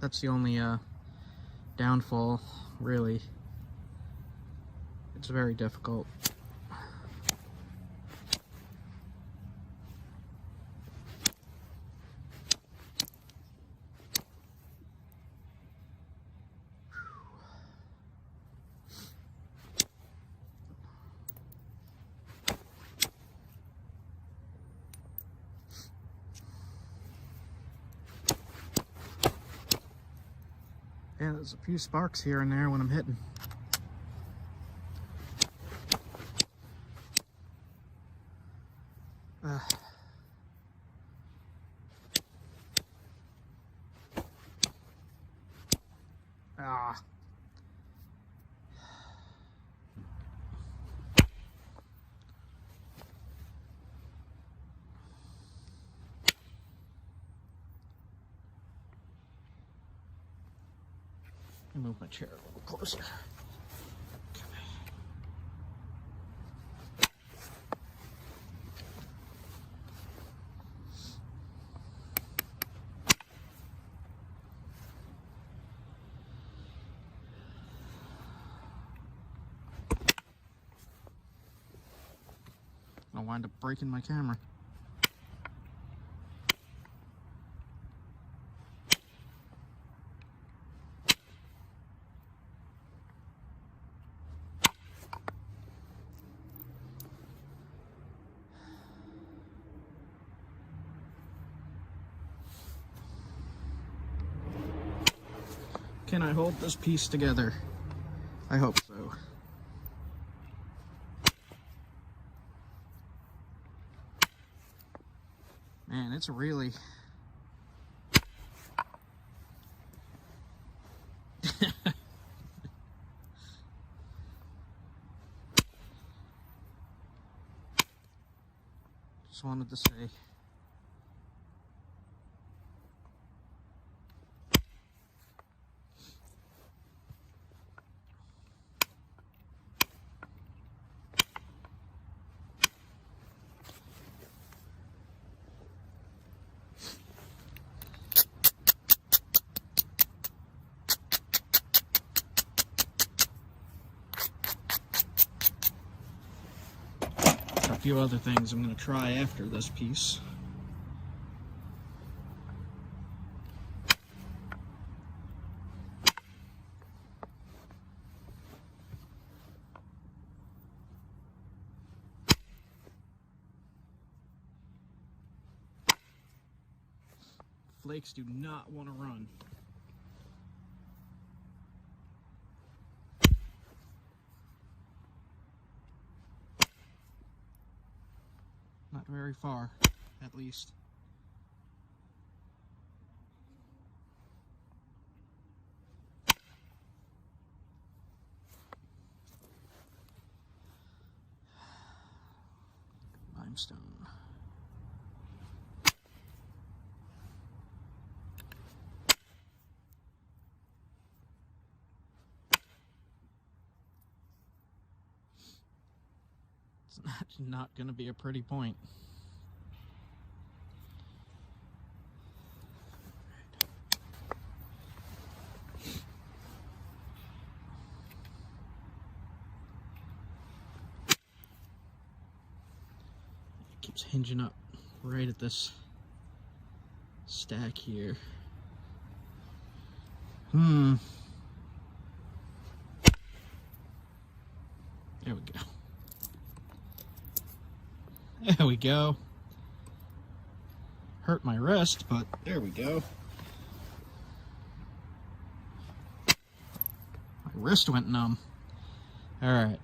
[SPEAKER 1] That's the only downfall, really. It's very difficult. Yeah, there's a few sparks here and there when I'm hitting. Move my chair a little closer. Okay. I'll wind up breaking my camera. Can I hold this piece together? I hope so. Man, it's really... Just wanted to say. A few other things I'm going to try after this piece. Flakes do not want to run. Not very far, at least. Limestone. It's not going to be a pretty point. It keeps hinging up right at this stack here. There we go. There we go. Hurt my wrist, but there we go. My wrist went numb. All right.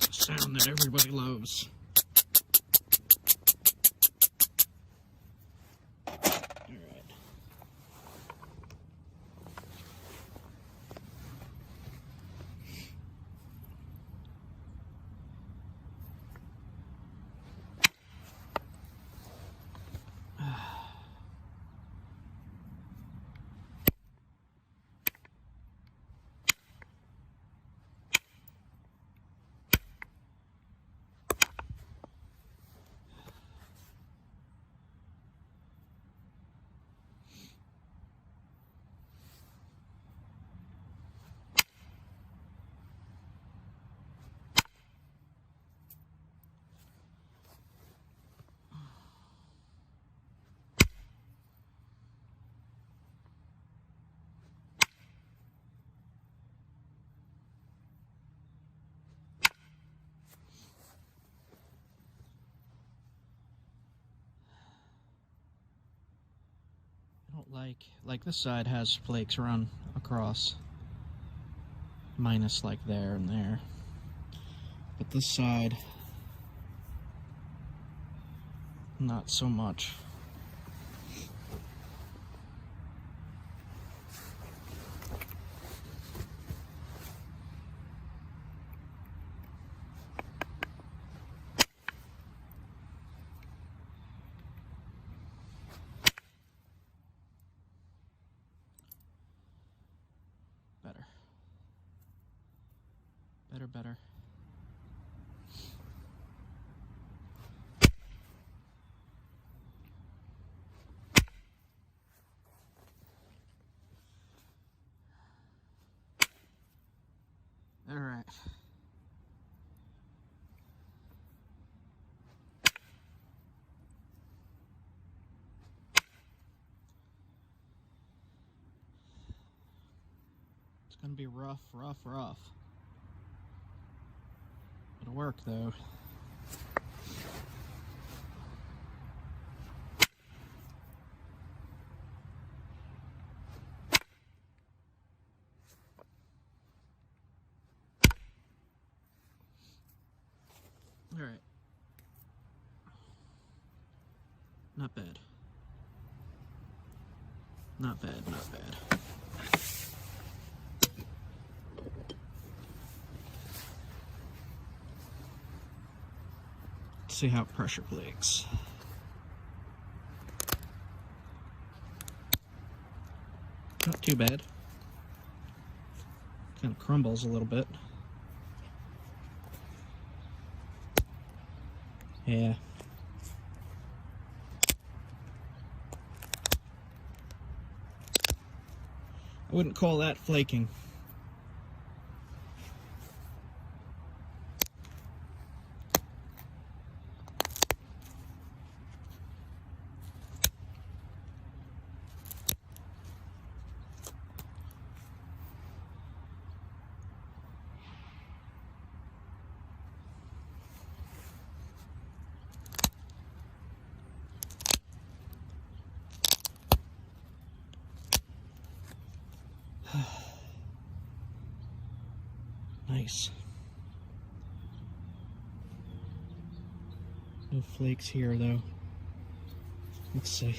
[SPEAKER 1] Sound that everybody loves. All right. I don't like this side has flakes run across, minus like there and there, but this side not so much. Better. All right. It's gonna be rough. It'll work though. All right. Not bad. Not bad, not bad. Let's see how pressure plagues. Not too bad. Kind of crumbles a little bit. Yeah. I wouldn't call that flaking. Nice. No flakes here though. Let's see.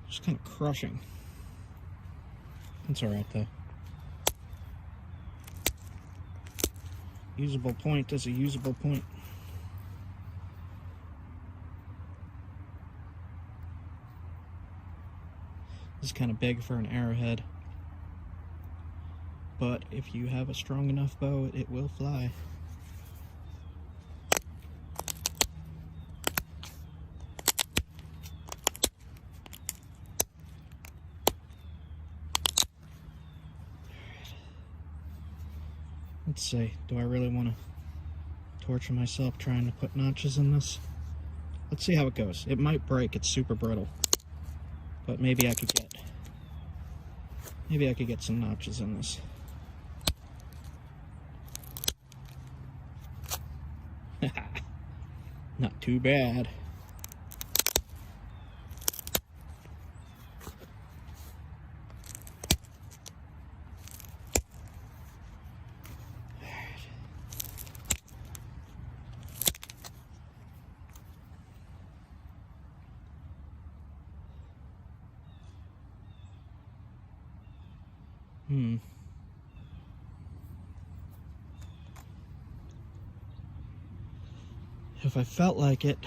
[SPEAKER 1] Just kind of crushing. That's alright though. Usable point is a usable point. This is kind of big for an arrowhead, but if you have a strong enough bow, it will fly. Let's see, do I really want to torture myself trying to put notches in this? Let's see how it goes. It might break, it's super brittle. But maybe I could get some notches in this. Not too bad. If I felt like it,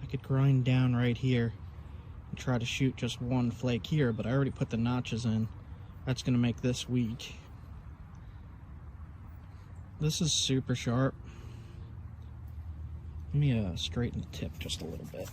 [SPEAKER 1] I could grind down right here and try to shoot just one flake here, but I already put the notches in. That's going to make this weak. This is super sharp. Let me straighten the tip just a little bit.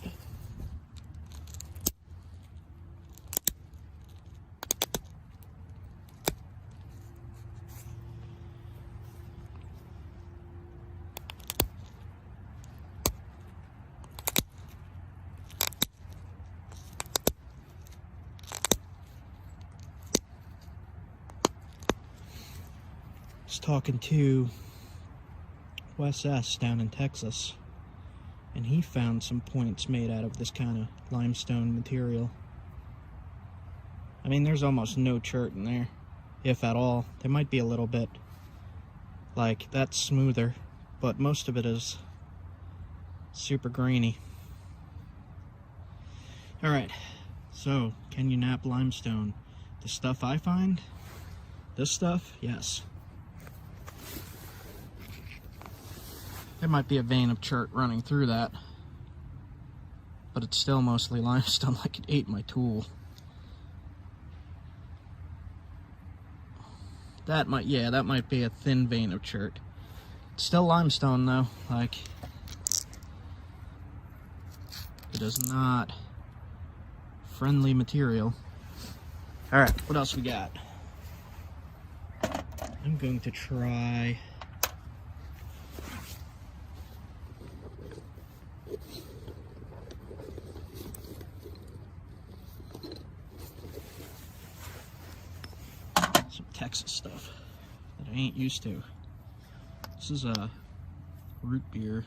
[SPEAKER 1] Talking to Wes S down in Texas, and he found some points made out of this kind of limestone material. I mean, there's almost no chert in there, if at all. There might be a little bit, like that's smoother, but most of it is super grainy. Alright, so can you knap limestone? The stuff I find, this stuff, yes. There might be a vein of chert running through that, but it's still mostly limestone, like it ate my tool. That might be a thin vein of chert. It's still limestone though, like it is not friendly material. Alright, what else we got? I'm going to try that I ain't used to. This is a root beer.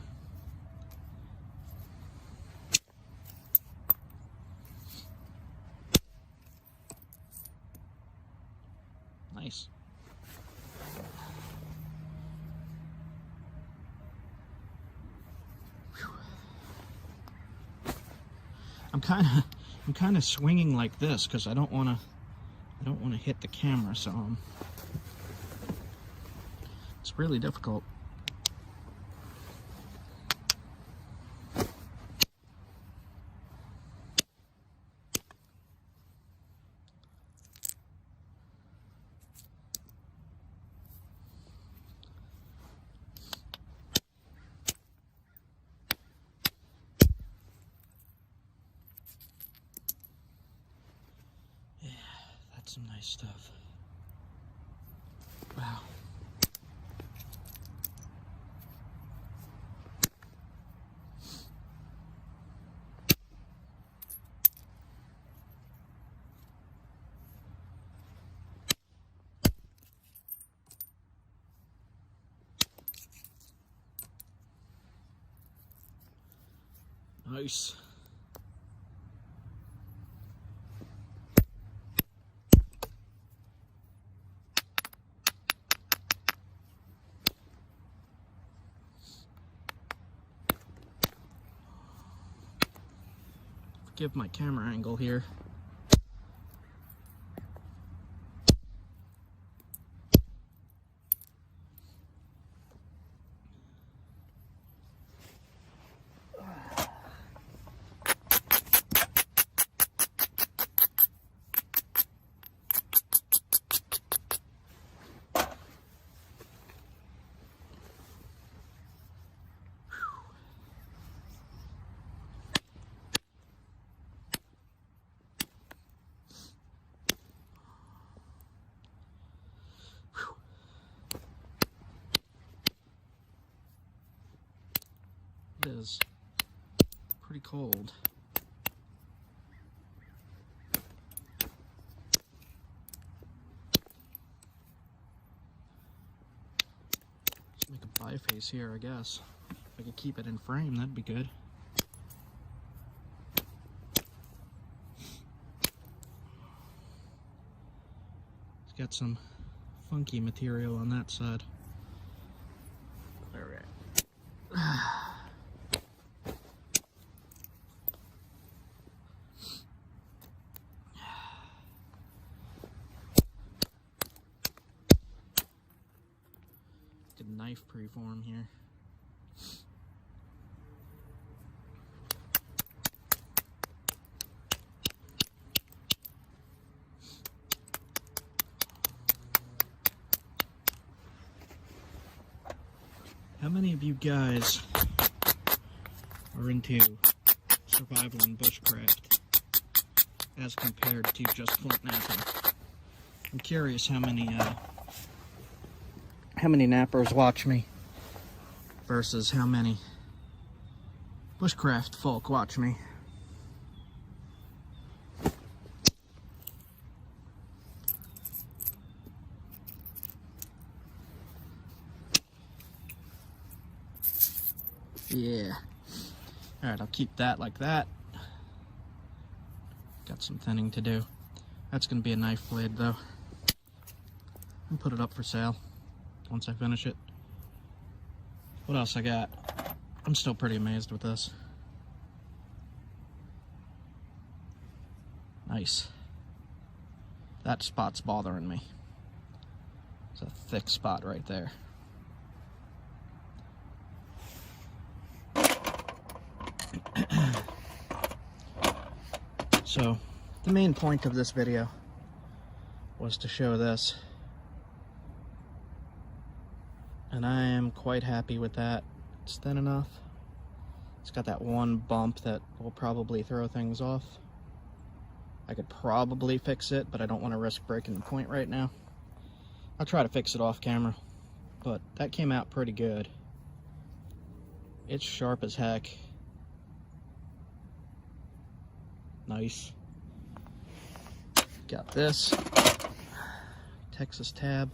[SPEAKER 1] Nice. I'm kind of swinging like this because I don't want to hit the camera, so it's really difficult. That's some nice stuff. Wow. Nice. Forgive my camera angle here. It is pretty cold. Just make a biface here, I guess. If I could keep it in frame, that'd be good. It's got some funky material on that side. All right. Knife preform here. How many of you guys are into survival and bushcraft as compared to just flint knapping? I'm curious how many nappers watch me versus how many bushcraft folk watch me. Yeah. Alright, I'll keep that like that. Got some thinning to do. That's going to be a knife blade though. I'll put it up for sale once I finish it. What else I got? I'm still pretty amazed with this. Nice. That spot's bothering me. It's a thick spot right there. So, the main point of this video was to show this. And I am quite happy with that. It's thin enough. It's got that one bump that will probably throw things off. I could probably fix it, but I don't want to risk breaking the point right now. I'll try to fix it off camera, but that came out pretty good. It's sharp as heck. Nice. Got this Texas tab.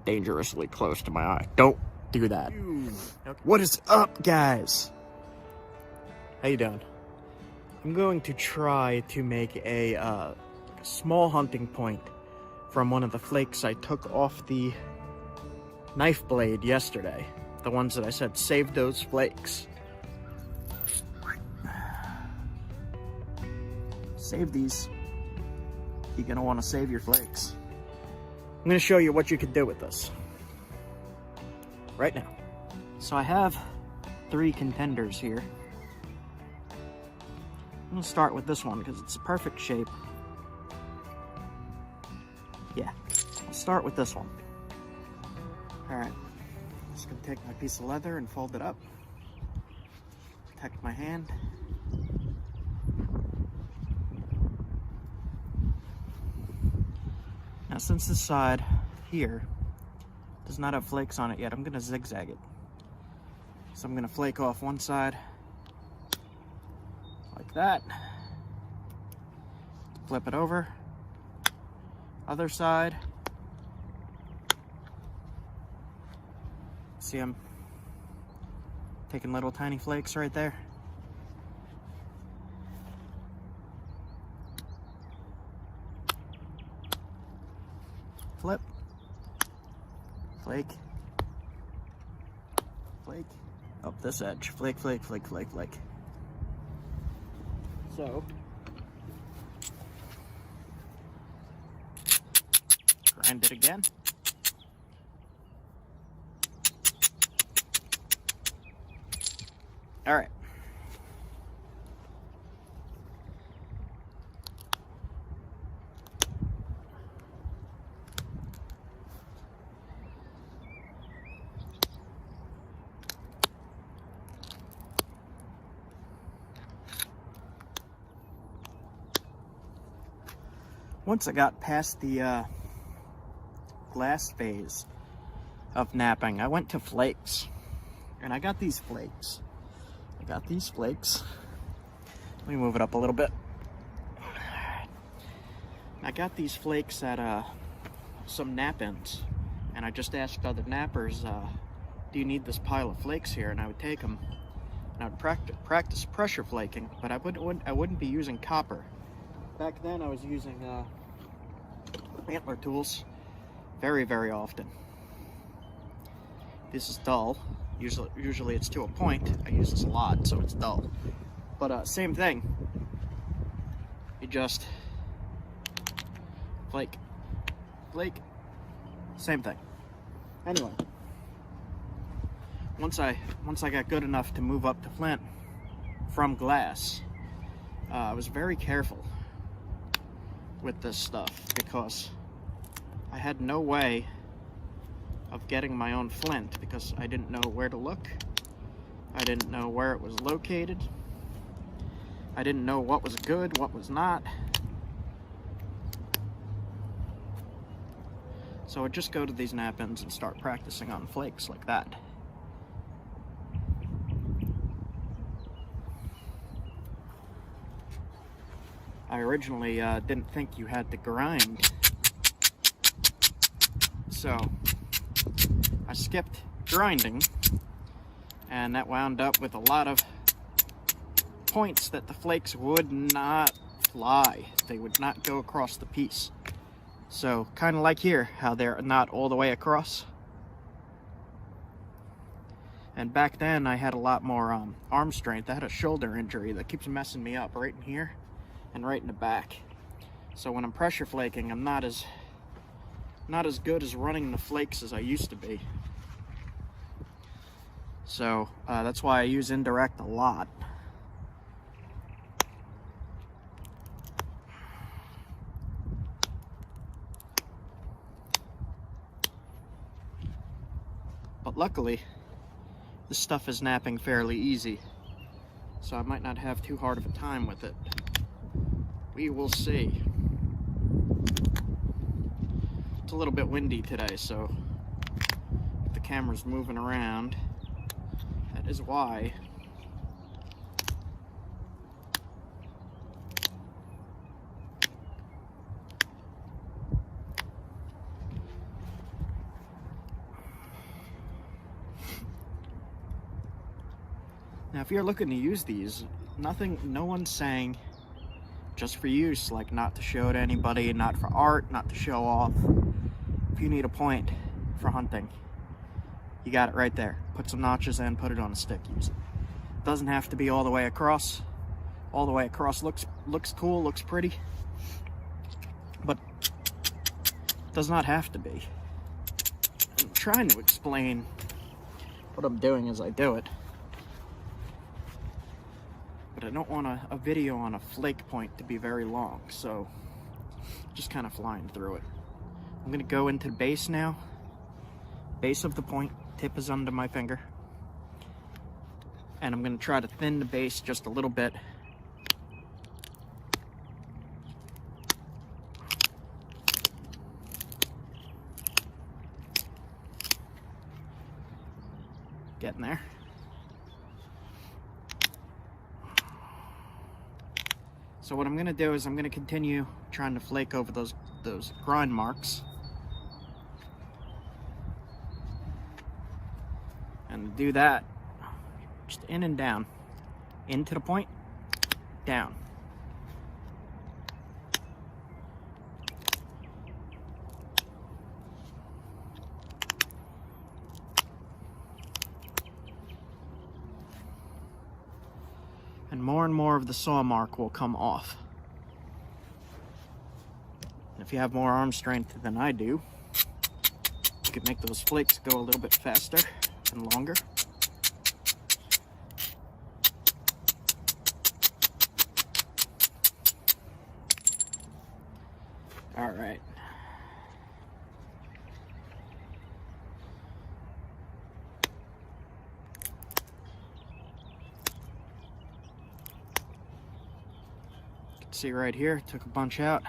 [SPEAKER 1] dangerously close to my eye. Don't do that.
[SPEAKER 2] Okay.
[SPEAKER 1] What is up, guys? How you doing? I'm going to try to make a small hunting point from one of the flakes I took off the knife blade yesterday. The ones that I said, save those flakes. Save these. You're gonna want to save your flakes. I'm gonna show you what you can do with this right now. So I have 3 contenders here. I'm gonna start with this one because it's a perfect shape. Yeah, I'll start with this one. All right, just gonna take my piece of leather and fold it up. Protect my hand. Now, since this side here does not have flakes on it yet, I'm gonna zigzag it. So I'm gonna flake off one side like that. Flip it over. Other side. See, I'm taking little tiny flakes right there. Flip. Flake. Flake. Up this edge. Flake, flake, flake, flake, flake. So, grind it again. All right. Once I got past the glass phase of knapping, I went to flakes, and I got these flakes. Let me move it up a little bit. I got these flakes at some knap-ins, and I just asked other nappers, do you need this pile of flakes here? And I would take them, and I would practice pressure flaking, but I wouldn't be using copper. Back then I was using antler tools very, very often. This is dull. Usually it's to a point. I use this a lot, so it's dull. But same thing. You just flake, same thing. Anyway, once I got good enough to move up to flint from glass, I was very careful with this stuff because I had no way of getting my own flint because I didn't know where to look. I didn't know where it was located. I didn't know what was good, what was not. So I'd just go to these knap-ins and start practicing on flakes like that. I originally didn't think you had to grind, so I skipped grinding, and that wound up with a lot of points that the flakes would not fly. They would not go across the piece. So kind of like here, how they're not all the way across. And back then I had a lot more arm strength. I had a shoulder injury that keeps messing me up right in here and right in the back. So when I'm pressure flaking, I'm not as good as running the flakes as I used to be. So that's why I use indirect a lot. But luckily, this stuff is knapping fairly easy, so I might not have too hard of a time with it. We will see. It's a little bit windy today, so if the camera's moving around, that is why. Now, if you're looking to use these, no one's saying just for use, like not to show to anybody, not for art, not to show off. If you need a point for hunting, you got it right there. Put some notches in, put it on a stick, use it. Doesn't have to be all the way across. All the way across looks cool, looks pretty, but does not have to be. I'm trying to explain what I'm doing as I do it, but I don't want a video on a flake point to be very long, so just kind of flying through it. I'm gonna go into the base now. Base of the point, tip is under my finger. And I'm gonna try to thin the base just a little bit. Getting there. So what I'm gonna do is I'm gonna continue trying to flake over those grind marks. And do that just in and down. Into the point, down. And more of the saw mark will come off. And if you have more arm strength than I do, you can make those flakes go a little bit faster and longer. All right. You can see right here, took a bunch out.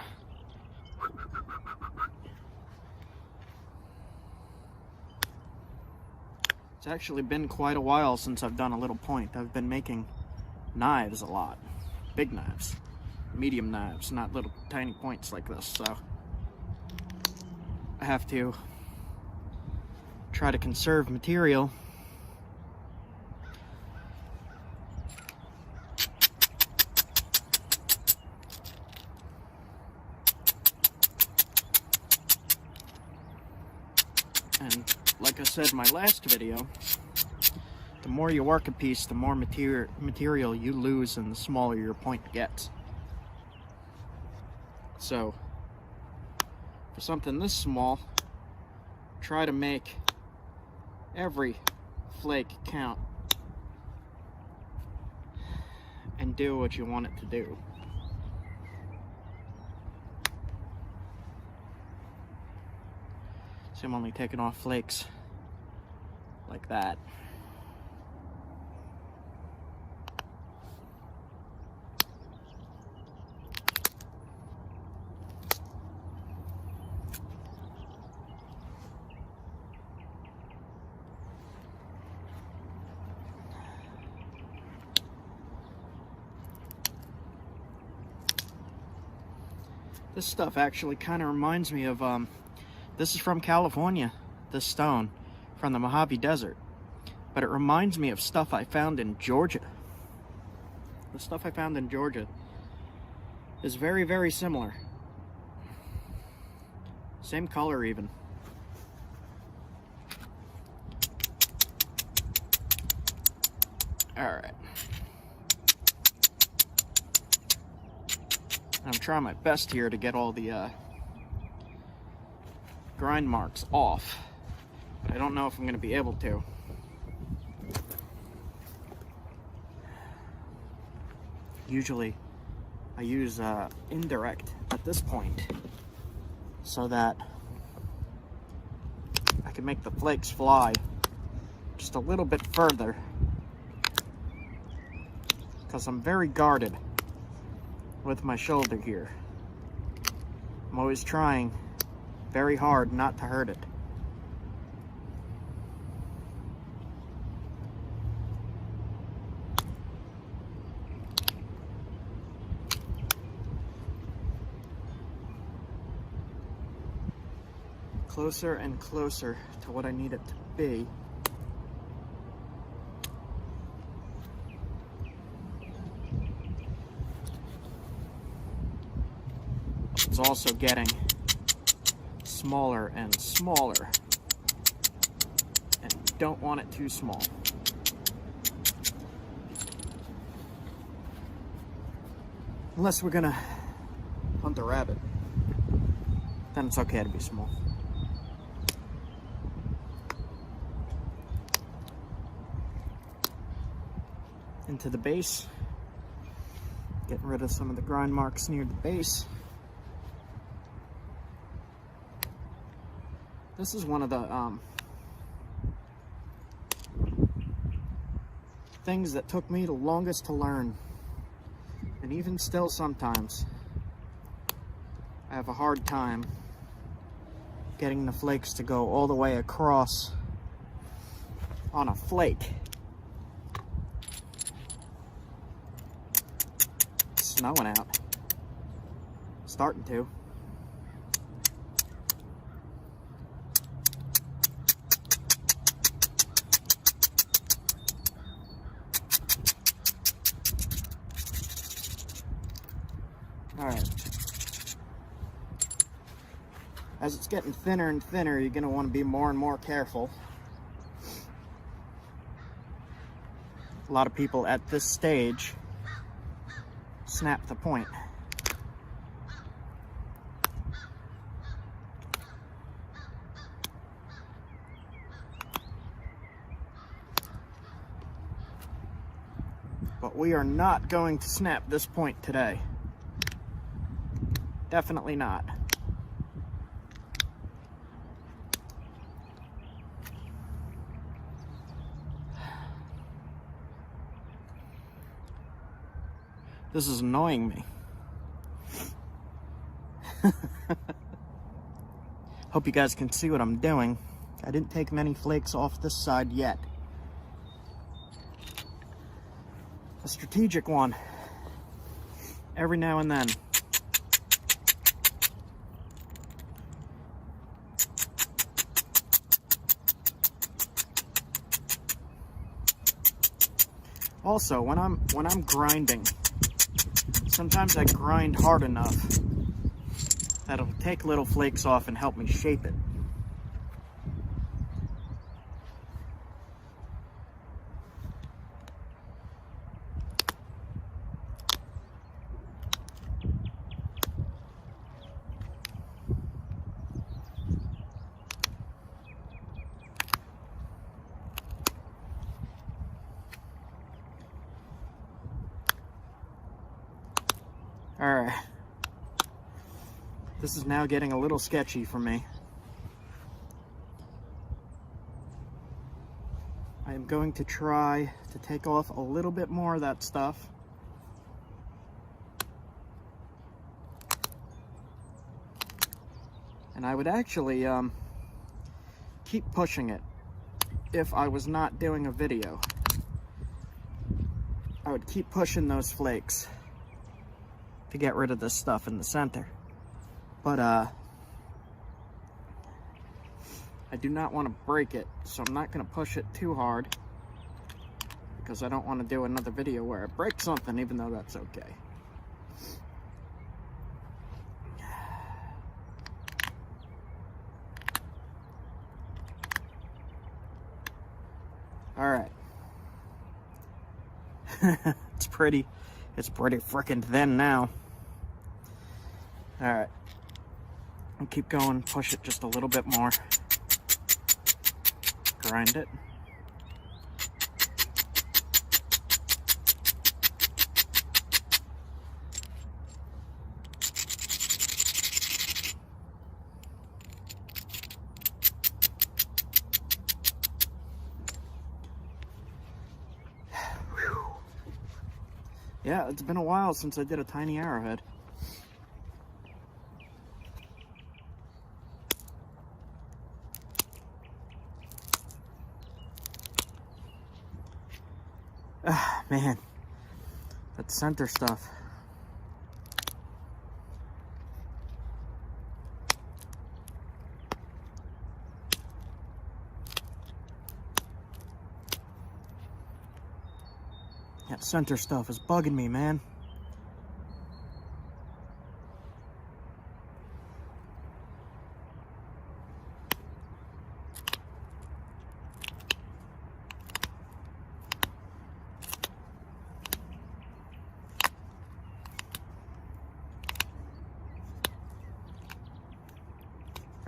[SPEAKER 1] It's actually been quite a while since I've done a little point. I've been making knives a lot. Big knives. Medium knives, not little tiny points like this, so I have to try to conserve material. And like I said in my last video, the more you work a piece, the more material you lose and the smaller your point gets. So, for something this small, try to make every flake count and do what you want it to do. So I'm only taking off flakes like that. This stuff actually kind of reminds me of, this is from California, this stone, from the Mojave Desert. But it reminds me of stuff I found in Georgia. The stuff I found in Georgia is very, very similar. Same color even. All right. I'm trying my best here to get all the grind marks off, but I don't know if I'm going to be able to. Usually I use indirect at this point so that I can make the flakes fly just a little bit further, because I'm very guarded with my shoulder here. I'm always trying very hard not to hurt it. Closer and closer to what I need it to be. is also getting smaller and smaller, and you don't want it too small. Unless we're gonna hunt a rabbit, then it's okay to be small. Into the base, getting rid of some of the grind marks near the base. This is one of the things that took me the longest to learn. And even still sometimes, I have a hard time getting the flakes to go all the way across on a flake. It's snowing out. Starting to. Alright. As it's getting thinner and thinner, you're going to want to be more and more careful. A lot of people at this stage snap the point. But we are not going to snap this point today. Definitely not. This is annoying me. Hope you guys can see what I'm doing. I didn't take many flakes off this side yet. A strategic one. Every now and then. Also, when I'm grinding, sometimes I grind hard enough that it'll take little flakes off and help me shape it. Alright, this is now getting a little sketchy for me. I am going to try to take off a little bit more of that stuff. And I would actually keep pushing it if I was not doing a video. I would keep pushing those flakes to get rid of this stuff in the center. But I do not want to break it, so I'm not going to push it too hard, because I don't want to do another video where I break something, even though that's okay. Alright. It's pretty freaking thin now. Alright. I'll keep going, push it just a little bit more. Grind it. Yeah, it's been a while since I did a tiny arrowhead. Ah, man, that center stuff. That center stuff is bugging me, man.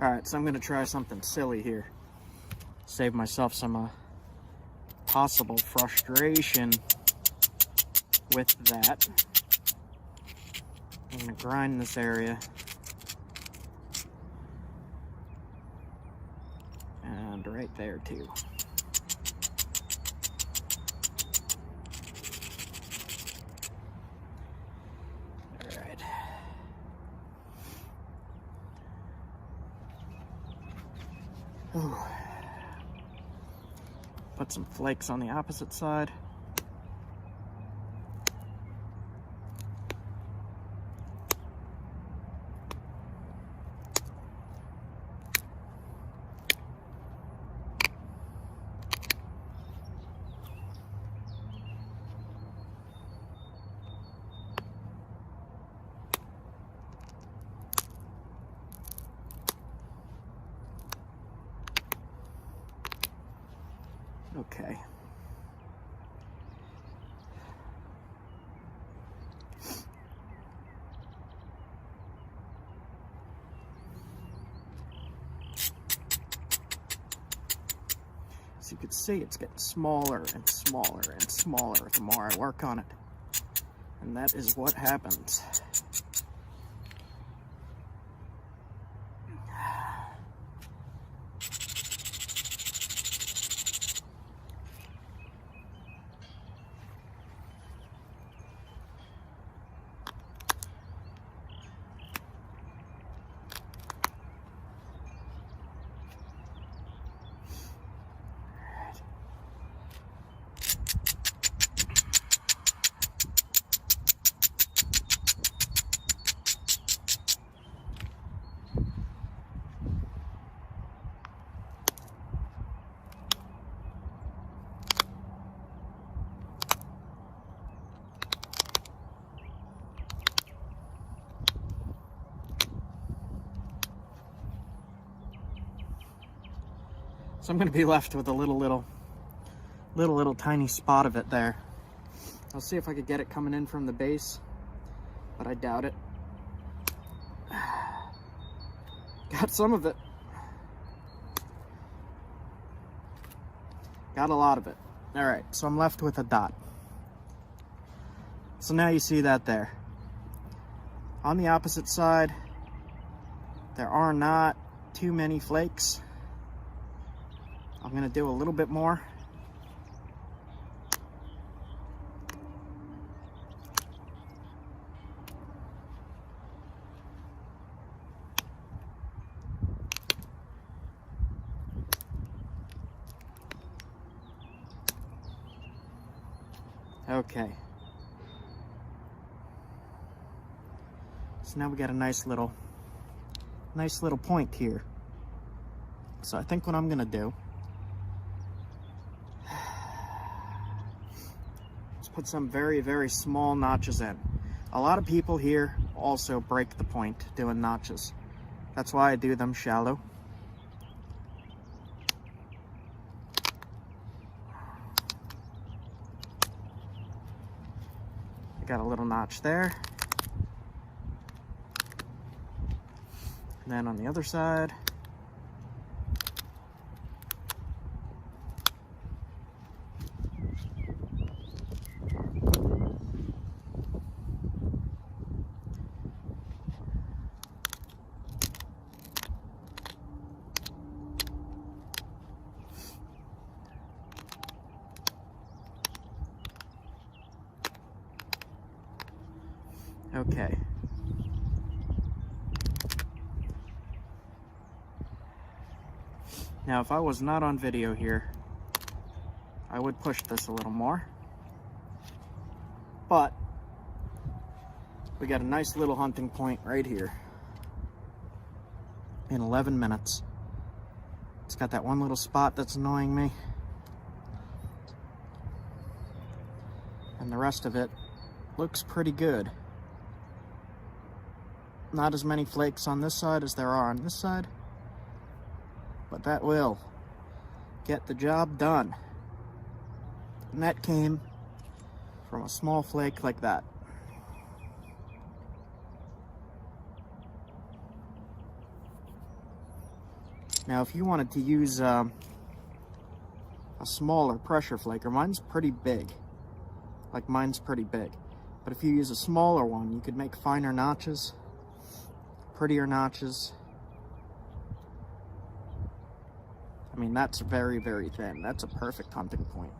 [SPEAKER 1] Alright, so I'm going to try something silly here. Save myself some possible frustration with that. I'm going to grind this area. And right there too. Alright. Ooh. Put some flakes on the opposite side. Okay. As you can see, it's getting smaller and smaller and smaller the more I work on it. And that is what happens. So I'm going to be left with a little tiny spot of it there. I'll see if I could get it coming in from the base, but I doubt it. Got some of it. Got a lot of it. All right, so I'm left with a dot. So now you see that there. On the opposite side, there are not too many flakes. I'm going to do a little bit more. Okay. So now we got a nice little point here. So I think what I'm going to do, put some very, very small notches in. A lot of people here also break the point doing notches. That's why I do them shallow. I got a little notch there. And then on the other side, okay. Now, if I was not on video here, I would push this a little more. But we got a nice little hunting point right here in 11 minutes. It's got that one little spot that's annoying me. And the rest of it looks pretty good. Not as many flakes on this side as there are on this side, but that will get the job done. And that came from a small flake like that. Now, if you wanted to use a smaller pressure flaker, mine's pretty big. Like, mine's pretty big. But if you use a smaller one, you could make finer notches, prettier notches. I mean, that's very, very thin. That's a perfect hunting point.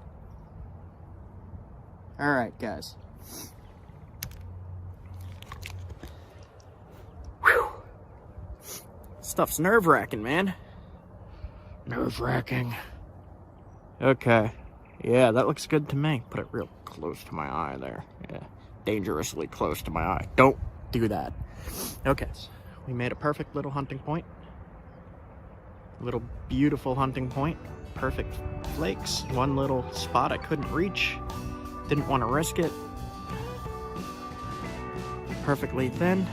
[SPEAKER 1] All right, guys. Whew. Stuff's nerve-wracking, man. Nerve-wracking. Okay. Yeah, that looks good to me. Put it real close to my eye there. Yeah, dangerously close to my eye. Don't do that. Okay, so we made a perfect little hunting point. Little beautiful hunting point. Perfect flakes. One little spot I couldn't reach. Didn't want to risk it. Perfectly thin.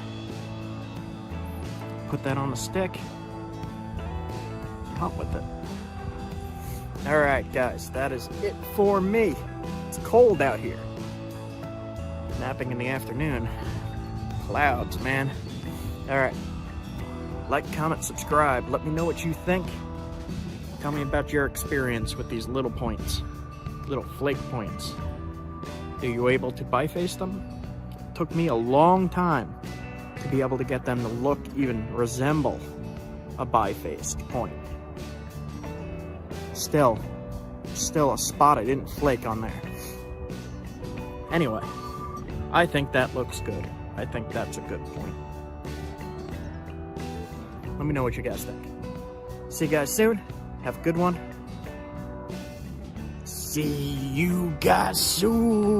[SPEAKER 1] Put that on the stick. Hunt with it. All right, guys, that is it for me. It's cold out here. Napping in the afternoon. Clouds, man. All right. Like, comment, subscribe. Let me know what you think. Tell me about your experience with these little points. Little flake points. Are you able to biface them? It took me a long time to be able to get them to look, even resemble a bifaced point. Still a spot I didn't flake on there. Anyway, I think that looks good. I think that's a good point. Let me know what you guys think. See you guys soon. Have a good one. See you guys soon.